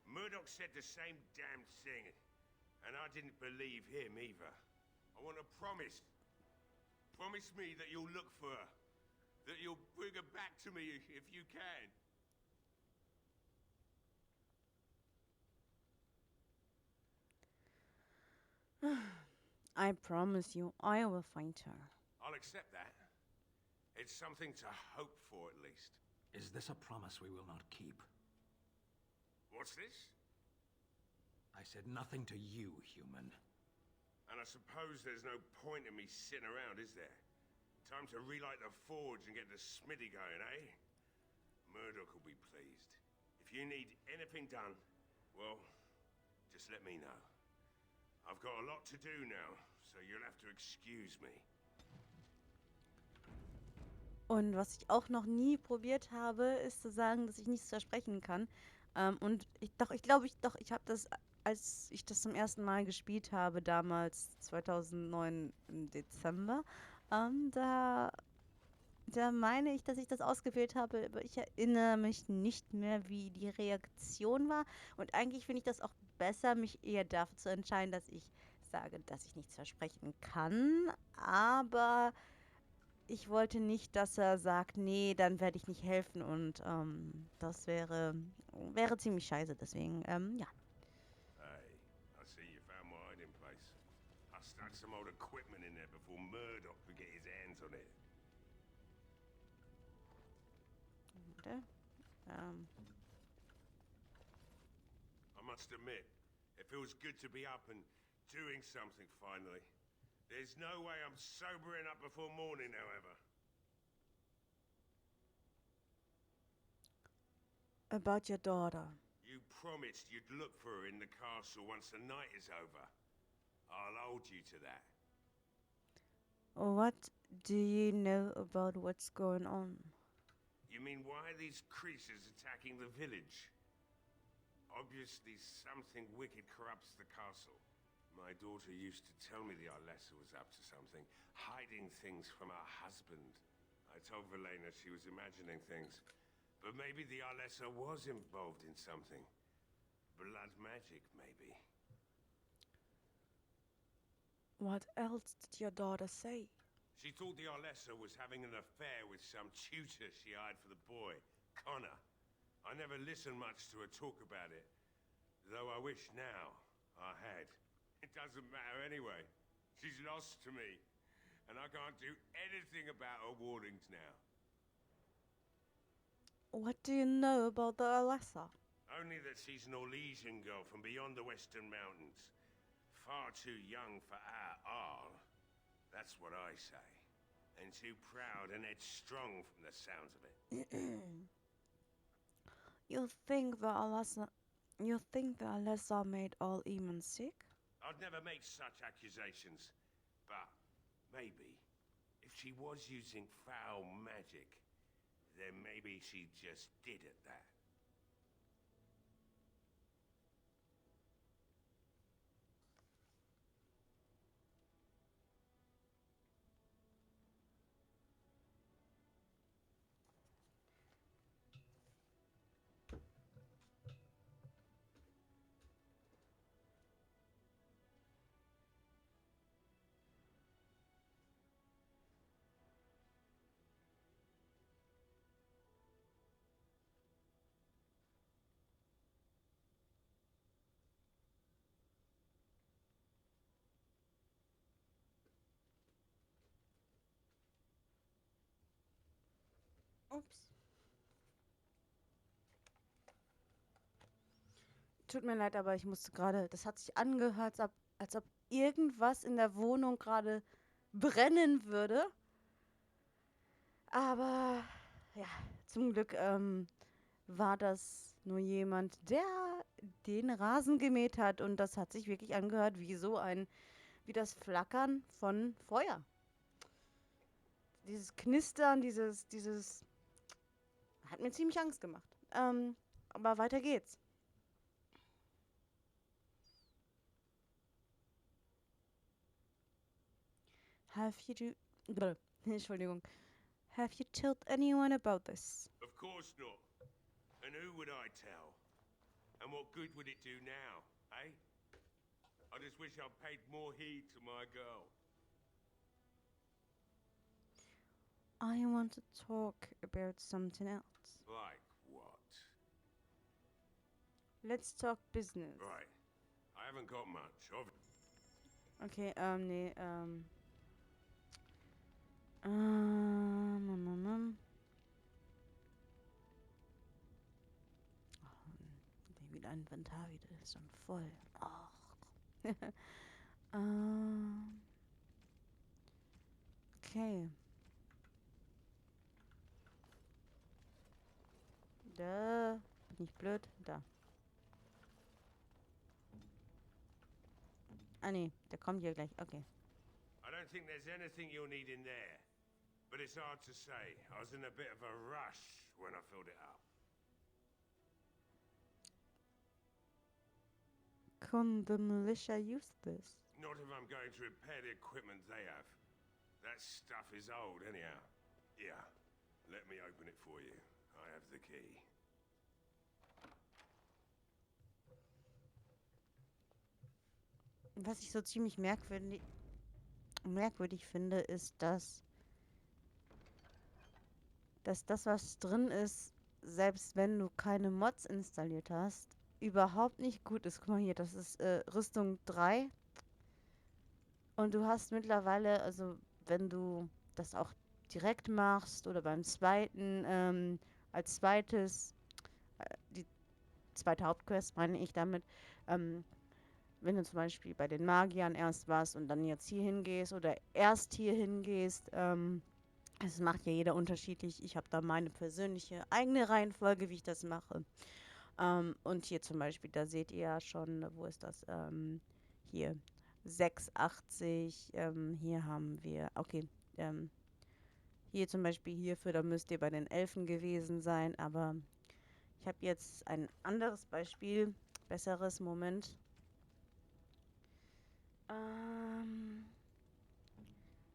Murdoch said the same damn thing, and I didn't believe him either. I want to promise. Promise me that you'll look for her. That you'll bring her back to me if you can. I promise you, I will find her. I'll accept that. It's something to hope for, at least. Is this a promise we will not keep? What's this? I said nothing to you, human. And I suppose there's no point in me sitting around, is there? Time to relight the forge and get the smithy going, eh? Murdoch will be pleased. If you need anything done, well, just let me know. I've got a lot to do now, so you'll have to excuse me. Und was ich auch noch nie probiert habe, ist zu sagen, dass ich nichts versprechen kann. Und ich glaube, ich habe das, als ich das zum ersten Mal gespielt habe, damals 2009 im Dezember, da meine ich, dass ich das ausgewählt habe, aber ich erinnere mich nicht mehr, wie die Reaktion war. Und eigentlich finde ich das auch besser, mich eher dafür zu entscheiden, dass ich sage, dass ich nichts versprechen kann. Aber ich wollte nicht, dass er sagt, nee, dann werde ich nicht helfen. Und das wäre ziemlich scheiße. Deswegen, ja. Hey, I see you found my hiding place. I'll stack some old equipment in there before Murdoch could get his hands on it. Warte. I must admit, it feels good to be up and doing something finally. There's no way I'm sobering up before morning, however. About your daughter. You promised you'd look for her in the castle once the night is over. I'll hold you to that. What do you know about what's going on? You mean why are these creatures attacking the village? Obviously something wicked corrupts the castle. My daughter used to tell me the Arlessa was up to something, hiding things from her husband. I told Velena she was imagining things, but maybe the Arlessa was involved in something. Blood magic, maybe. What else did your daughter say? She thought the Arlessa was having an affair with some tutor she hired for the boy, Connor. I never listened much to her talk about it, though I wish now I had. It doesn't matter anyway. She's lost to me, and I can't do anything about her warnings now. What do you know about the Alessa? Only that she's an Orlesian girl from beyond the Western Mountains. Far too young for our Arl. That's what I say. And too proud and headstrong from the sounds of it. You think the Alessa made all Eamon sick? I'd never make such accusations. But maybe, if she was using foul magic, then maybe she just did at that. Ups. Tut mir leid, aber ich musste gerade, das hat sich angehört, als ob irgendwas in der Wohnung gerade brennen würde. Aber ja, zum Glück war das nur jemand, der den Rasen gemäht hat. Und das hat sich wirklich angehört wie so ein wie das Flackern von Feuer. Dieses Knistern, dieses hat mir ziemlich Angst gemacht. Aber weiter geht's. Have you Entschuldigung. Have you told anyone about this? Of course not. And who would I tell? And what good would it do now, eh? I just wish I'd paid more heed to my girl. I want to talk about something else. Like what? Let's talk business. Right. I haven't got much of it. Okay, nee, wieder Inventar wieder ist schon voll. Ach. Okay. Da. Bin ich blöd? Da. Ah nee, der kommt hier gleich. Okay. I don't think there's anything you'll need in there. But it's hard to say. I was in a bit of a rush when I filled it up. Can the militia use this? Not if I'm going to repair the equipment they have. That stuff is old, anyhow. Yeah, let me open it for you. I have the key. Was ich so ziemlich merkwürdig finde, ist, dass das, was drin ist, selbst wenn du keine Mods installiert hast, überhaupt nicht gut ist. Guck mal hier, das ist Rüstung 3. Und du hast mittlerweile, also wenn du das auch direkt machst oder beim zweiten, als zweites, die zweite Hauptquest meine ich damit, wenn du zum Beispiel bei den Magiern erst warst und dann jetzt hier hingehst oder erst hier hingehst, es macht ja jeder unterschiedlich. Ich habe da meine persönliche eigene Reihenfolge, wie ich das mache. Und hier zum Beispiel, da seht ihr ja schon, wo ist das? Hier 680. Hier haben wir, okay, hier zum Beispiel hierfür, da müsst ihr bei den Elfen gewesen sein. Aber ich habe jetzt ein anderes Beispiel, besseres Moment.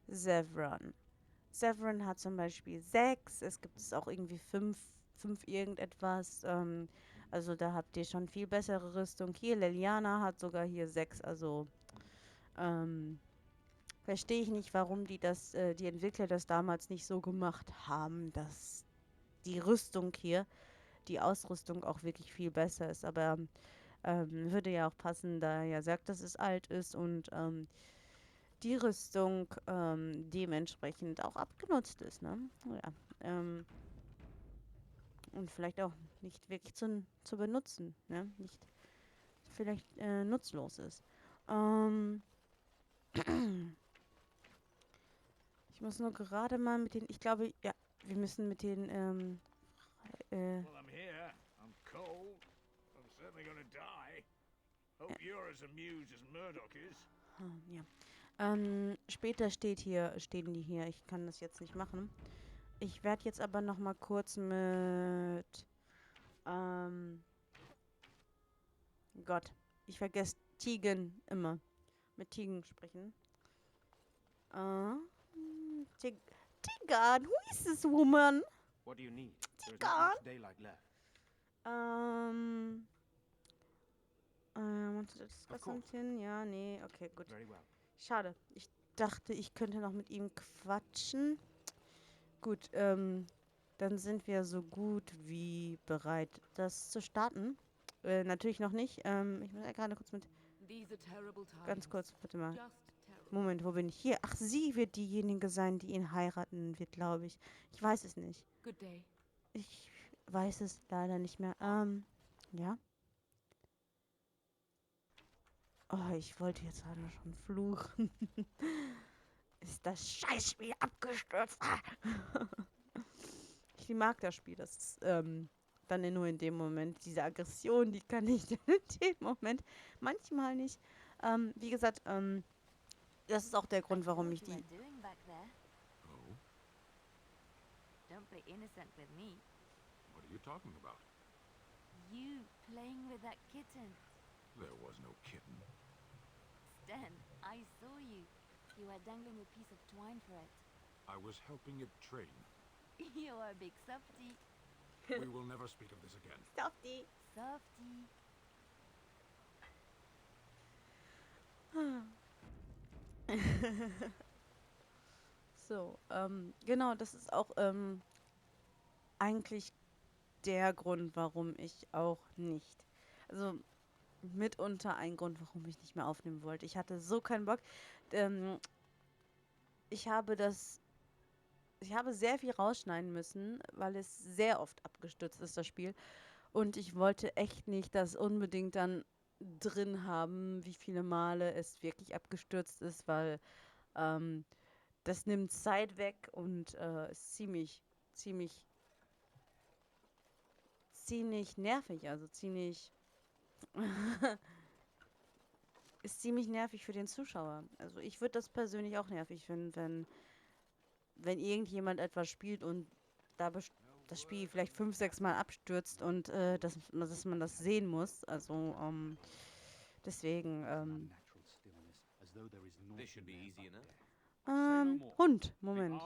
Severin. Severin hat zum Beispiel 6. Es gibt es auch irgendwie 5 irgendetwas. Also da habt ihr schon viel bessere Rüstung. Hier, Liliana hat sogar hier 6. Also verstehe ich nicht, warum die Entwickler das damals nicht so gemacht haben, dass die Rüstung hier, die Ausrüstung auch wirklich viel besser ist. Aber würde ja auch passen, da er ja sagt, dass es alt ist und die Rüstung dementsprechend auch abgenutzt ist, ne? Ja. Und vielleicht auch nicht wirklich zu benutzen, ne? Nicht vielleicht nutzlos ist. Ich muss nur gerade mal mit den, ich glaube, ja, wir müssen mit den, Well, I'm here. I'm cold. I'm certainly gonna die. Hope you're as amused as Murdoch is. Ja. Später stehen die hier. Ich kann das jetzt nicht machen. Ich werde jetzt aber noch mal kurz mit Gott, ich vergesse Tigen immer. Mit Tigen sprechen. Tigan, who is this woman? What do you need? There's Tigan. not much daylight left. Want to discuss something? Ja, nee, okay, gut. Very well. Schade. Ich dachte, ich könnte noch mit ihm quatschen. Gut, dann sind wir so gut wie bereit, das zu starten. Natürlich noch nicht. Ich muss ja gerade kurz mit... Ganz kurz, warte mal. Moment, wo bin ich? Hier. Ach, sie wird diejenige sein, die ihn heiraten wird, glaube ich. Ich weiß es nicht. Good day. Ich weiß es leider nicht mehr. Ja? Oh, ich wollte jetzt gerade schon fluchen. Ist das Scheißspiel abgestürzt? Ich mag das Spiel. Das ist dann nur in dem Moment. Diese Aggression, die kann ich in dem Moment manchmal nicht. Wie gesagt, Das ist auch der Grund, warum ich die... Oh? Don't play innocent with me. What are you talking about? You playing with that kitten. There was no kitten. Stan, I saw you. You were dangling a piece of twine for it. I was helping it train. You are a big softie. We will never speak of this again. Softie. Softie. So, genau, das ist auch eigentlich der Grund, warum ich auch nicht, also mitunter ein Grund, warum ich nicht mehr aufnehmen wollte. Ich hatte so keinen Bock. Ich habe sehr viel rausschneiden müssen, weil es sehr oft abgestürzt ist, das Spiel. Und ich wollte echt nicht das unbedingt dann drin haben, wie viele Male es wirklich abgestürzt ist, weil das nimmt Zeit weg und ist ziemlich nervig, also ist ziemlich nervig für den Zuschauer. Also ich würde das persönlich auch nervig finden, wenn irgendjemand etwas spielt und das Spiel vielleicht 5, 6 Mal abstürzt und dass man das sehen muss. Also deswegen This should be easy enough. Hund, Moment.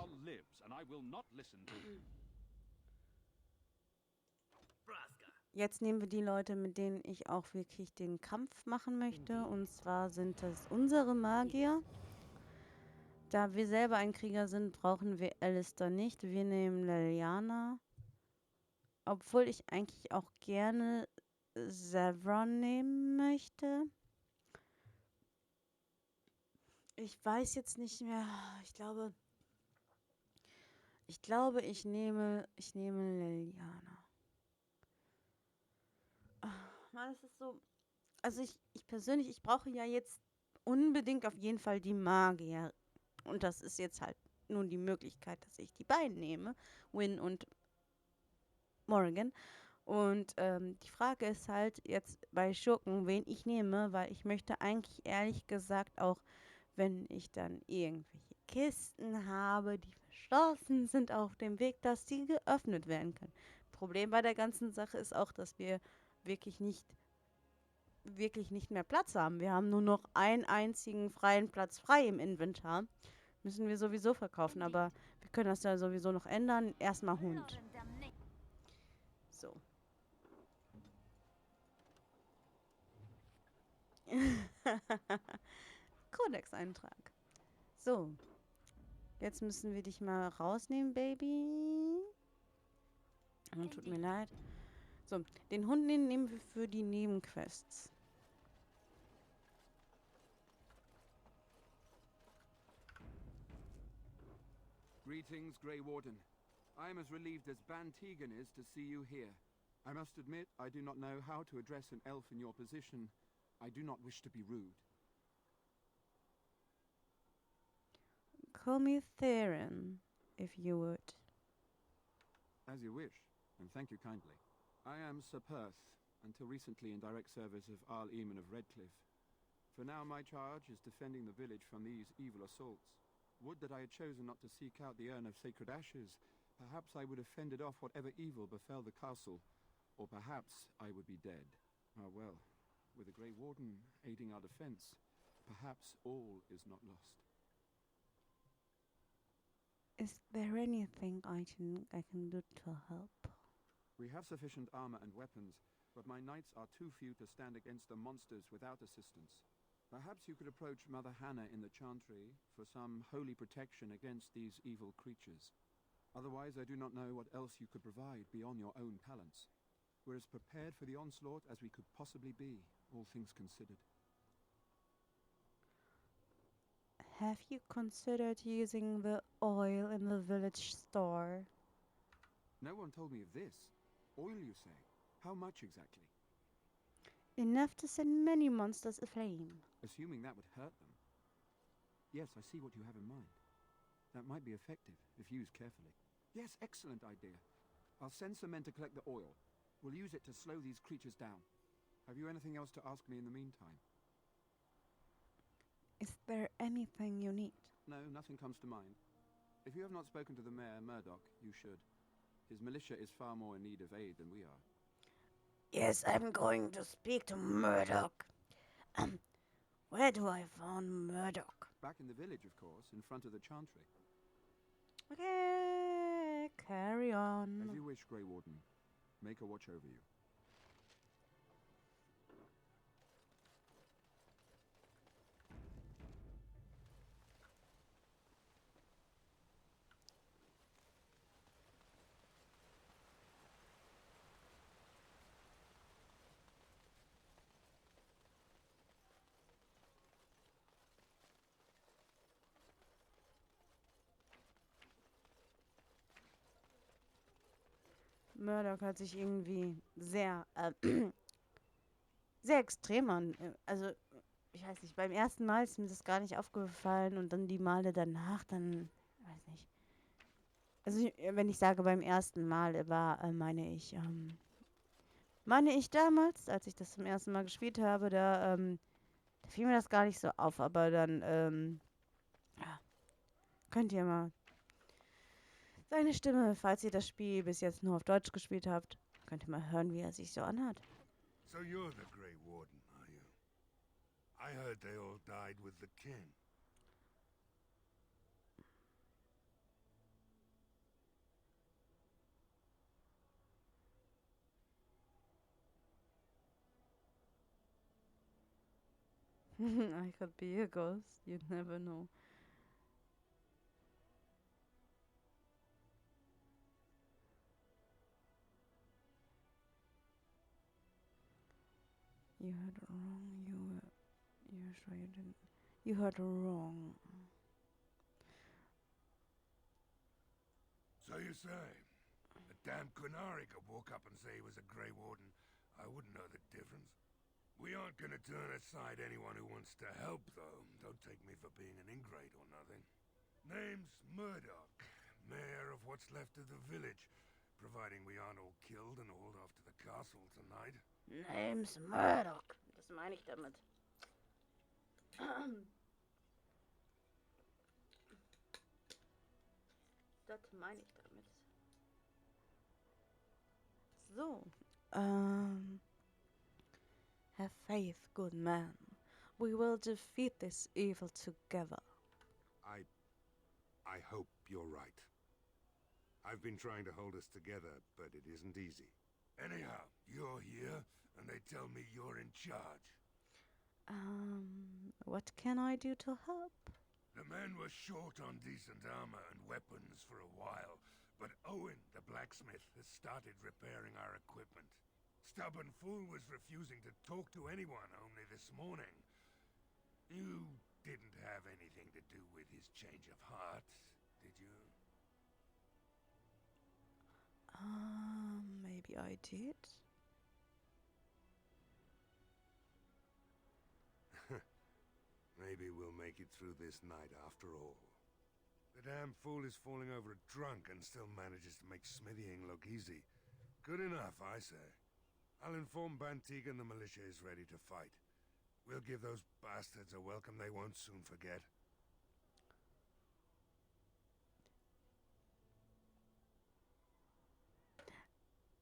Jetzt nehmen wir die Leute, mit denen ich auch wirklich den Kampf machen möchte. Und zwar sind das unsere Magier. Da wir selber ein Krieger sind, brauchen wir Alistair nicht. Wir nehmen Liliana. Obwohl ich eigentlich auch gerne Zevron nehmen möchte. Ich weiß jetzt nicht mehr. Ich glaube, ich nehme Liliana. Mann, es ist so. Also ich persönlich, ich brauche ja jetzt unbedingt auf jeden Fall die Magier. Und das ist jetzt halt nun die Möglichkeit, dass ich die beiden nehme. Win und Morrigan. Und die Frage ist halt jetzt bei Schurken, wen ich nehme, weil ich möchte eigentlich ehrlich gesagt auch, wenn ich dann irgendwelche Kisten habe, die verschlossen sind auf dem Weg, dass die geöffnet werden können. Problem bei der ganzen Sache ist auch, dass wir wirklich nicht mehr Platz haben. Wir haben nur noch einen einzigen freien Platz frei im Inventar. Müssen wir sowieso verkaufen, aber wir können das ja sowieso noch ändern. Erstmal Hund. So. Kodex-Eintrag. So. Jetzt müssen wir dich mal rausnehmen, Baby. Tut mir leid. So, den Hund nehmen wir für die Nebenquests. Greetings, Grey Warden. I am as relieved as Ban Tegan is to see you here. I must admit, I do not know how to address an elf in your position. I do not wish to be rude. Call me Theron, if you would. As you wish, and thank you kindly. I am Sir Perth, until recently in direct service of Als Dalish of Redcliffe. For now my charge is defending the village from these evil assaults. Would that I had chosen not to seek out the urn of sacred ashes. Perhaps I would have fended off whatever evil befell the castle, or perhaps I would be dead. Ah well, with the Grey Warden aiding our defense, perhaps all is not lost. Is there anything I can do to help? We have sufficient armor and weapons, but my knights are too few to stand against the monsters without assistance. Perhaps you could approach Mother Hannah in the Chantry for some holy protection against these evil creatures. Otherwise, I do not know what else you could provide beyond your own talents. We're as prepared for the onslaught as we could possibly be, all things considered. Have you considered using the oil in the village store? No one told me of this. Oil, you say? How much exactly? Enough to set many monsters aflame. Assuming that would hurt them. Yes, I see what you have in mind. That might be effective, if used carefully. Yes, excellent idea. I'll send some men to collect the oil. We'll use it to slow these creatures down. Have you anything else to ask me in the meantime? Is there anything you need? No, nothing comes to mind. If you have not spoken to the mayor, Murdoch, you should. His militia is far more in need of aid than we are. Yes, I'm going to speak to Murdoch. Where do I find Murdoch? Back in the village, of course, in front of the chantry. Okay, carry on. As you wish, Grey Warden. Make a watch over you. Murdoch hört sich irgendwie sehr, sehr extrem an. Also, ich weiß nicht, beim ersten Mal ist mir das gar nicht aufgefallen und dann die Male danach, dann, weiß nicht. Also, wenn ich sage beim ersten Mal, meine ich damals, als ich das zum ersten Mal gespielt habe, da fiel mir das gar nicht so auf, aber dann, ja, könnt ihr mal seine Stimme, falls ihr das Spiel bis jetzt nur auf Deutsch gespielt habt, könnt ihr mal hören, wie er sich so anhört. So you're the Grey Warden, are you? I heard they all died with the king. I could be a ghost, you never know. You heard wrong, you're sure you didn't. You heard wrong. So you say, a damn Qunari could walk up and say he was a Grey Warden. I wouldn't know the difference. We aren't gonna turn aside anyone who wants to help, though. Don't take me for being an ingrate or nothing. Name's Murdoch, mayor of what's left of the village, providing we aren't all killed and hauled off to the castle tonight. Name's Murdoch. Das meine ich damit. Das meine ich damit. So. Have faith, good man. We will defeat this evil together. I hope you're right. I've been trying to hold us together, but it isn't easy. Anyhow, you're here, and they tell me you're in charge. What can I do to help? The men were short on decent armor and weapons for a while, but Owen, the blacksmith, has started repairing our equipment. Stubborn fool was refusing to talk to anyone only this morning. You didn't have anything to do with his change of heart, did you? Maybe I did. Maybe we'll make it through this night after all. The damn fool is falling over drunk and still manages to make smithying look easy. Good enough, I say. I'll inform Bantig and the militia is ready to fight. We'll give those bastards a welcome they won't soon forget.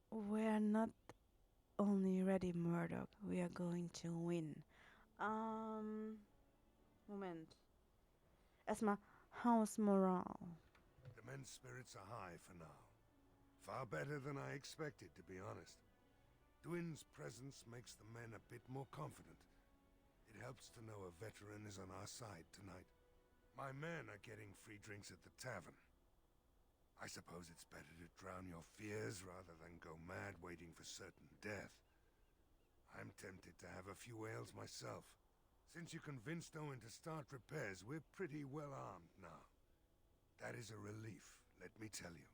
We're not only ready, Murdoch. We are going to win. Moment. Erstmal, how's morale? The men's spirits are high for now. Far better than I expected, to be honest. Dwin's presence makes the men a bit more confident. It helps to know a veteran is on our side tonight. My men are getting free drinks at the tavern. I suppose it's better to drown your fears rather than go mad waiting for certain death. I'm tempted to have a few ales myself. Since you convinced Owen to start repairs, we're pretty well armed now. That is a relief, let me tell you.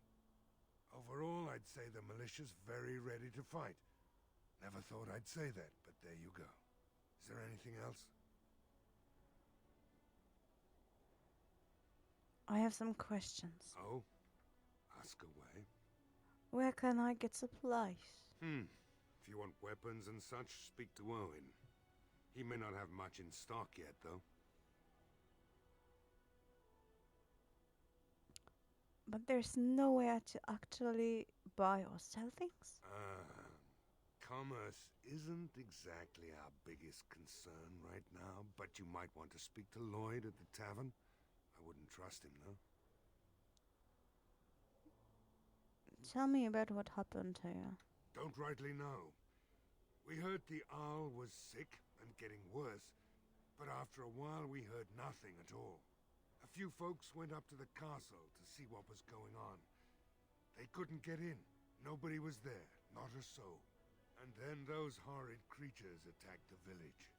Overall, I'd say the militia's very ready to fight. Never thought I'd say that, but there you go. Is there anything else? I have some questions. Oh? Ask away. Where can I get supplies? If you want weapons and such, speak to Owen. He may not have much in stock yet, though. But there's nowhere to actually buy or sell things? Commerce isn't exactly our biggest concern right now, but you might want to speak to Lloyd at the tavern. I wouldn't trust him, though. Tell me about what happened here. Don't rightly know. We heard the Owl was sick and getting worse, but after a while we heard nothing at all. A few folks went up to the castle to see what was going on. They couldn't get in. Nobody was there, not a soul. And then those horrid creatures attacked the village.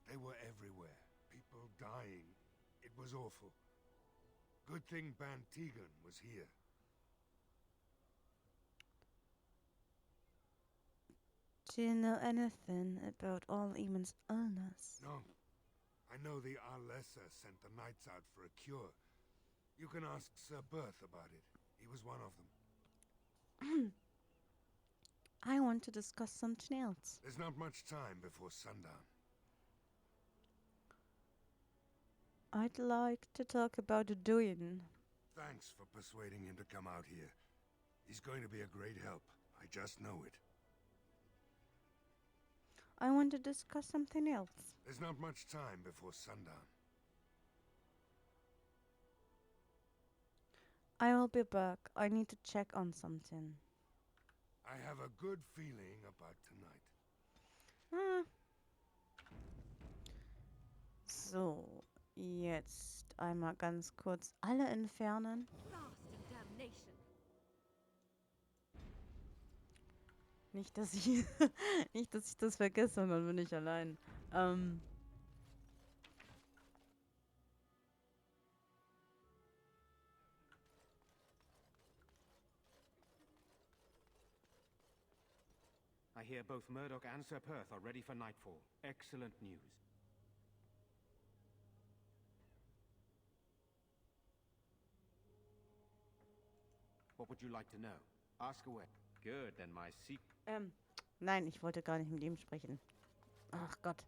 They were everywhere, people dying. It was awful. Good thing Bantegan was here. Do you know anything about all Eamon's illness? No. I know the Alessa sent the knights out for a cure. You can ask Sir Berth about it. He was one of them. I want to discuss something else. There's not much time before sundown. I'd like to talk about the Duin. Thanks for persuading him to come out here. He's going to be a great help. I just know it. I want to discuss something else. There's not much time before sundown. I will be back. I need to check on something. I have a good feeling about tonight. So, jetzt einmal ganz kurz alle entfernen. Nicht, dass ich nicht, dass ich das vergesse und dann bin ich allein. I hear both Murdoch and Sir Perth are ready for nightfall. Excellent news. What would you like to know? Ask away. Good, then my Nein, ich wollte gar nicht mit ihm sprechen. Ach Gott.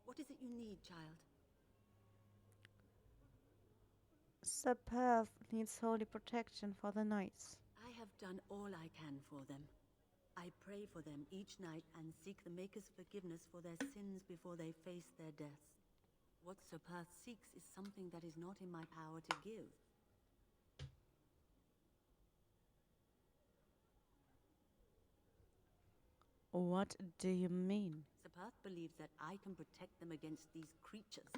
What is it you need, child? Sir Perth needs holy protection for the knights. I have done all I can for them. I pray for them each night and seek the Maker's forgiveness for their sins before they face their deaths. What Sir Perth seeks is something that is not in my power to give. What do you mean? Sir Perth believes that I can protect them against these creatures,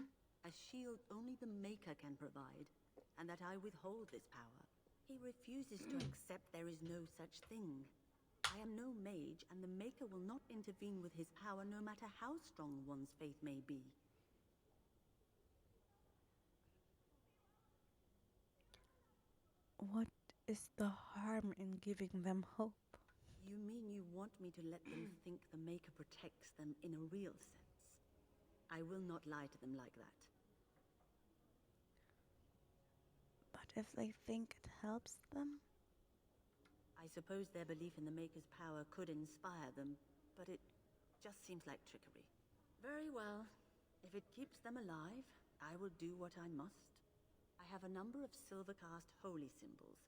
a shield only the Maker can provide, and that I withhold this power. He refuses to accept there is no such thing. I am no mage, and the Maker will not intervene with his power no matter how strong one's faith may be. What is the harm in giving them hope? You mean you want me to let them think the Maker protects them in a real sense? I will not lie to them like that. But if they think it helps them? I suppose their belief in the Maker's power could inspire them, but it just seems like trickery. Very well. If it keeps them alive, I will do what I must. I have a number of silver-cast holy symbols.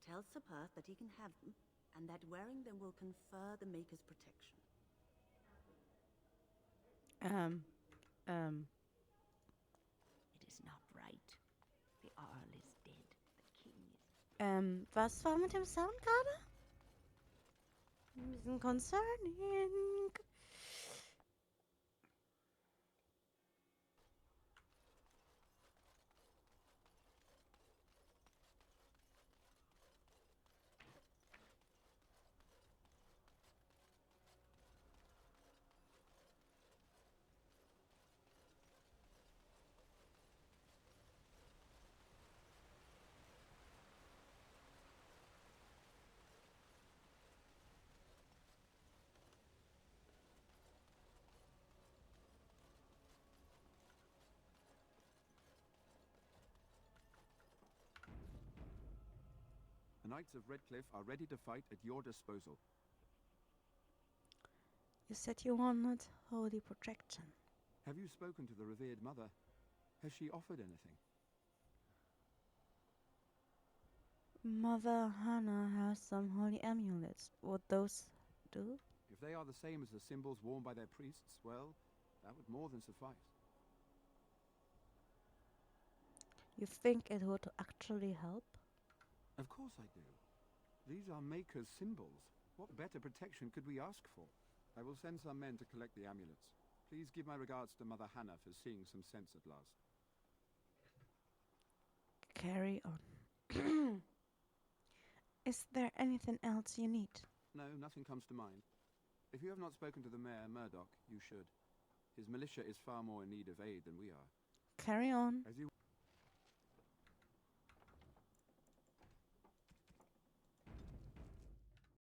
Tell Sir Perth that he can have them, and that wearing them will confer the Maker's protection. It is not right. The Earl is dead. The king is... Was war mit dem Sound gerade? Ein bisschen concerning. The Knights of Redcliffe are ready to fight at your disposal. You said you wanted holy protection. Have you spoken to the revered mother? Has she offered anything? Mother Hannah has some holy amulets. What those do? If they are the same as the symbols worn by their priests, well, that would more than suffice. You think it would actually help? Of course I do. These are Maker's symbols. What better protection could we ask for? I will send some men to collect the amulets. Please give my regards to Mother Hannah for seeing some sense at last. Carry on. Is there anything else you need? No, nothing comes to mind. If you have not spoken to the Mayor, Murdoch, you should. His militia is far more in need of aid than we are. Carry on. As you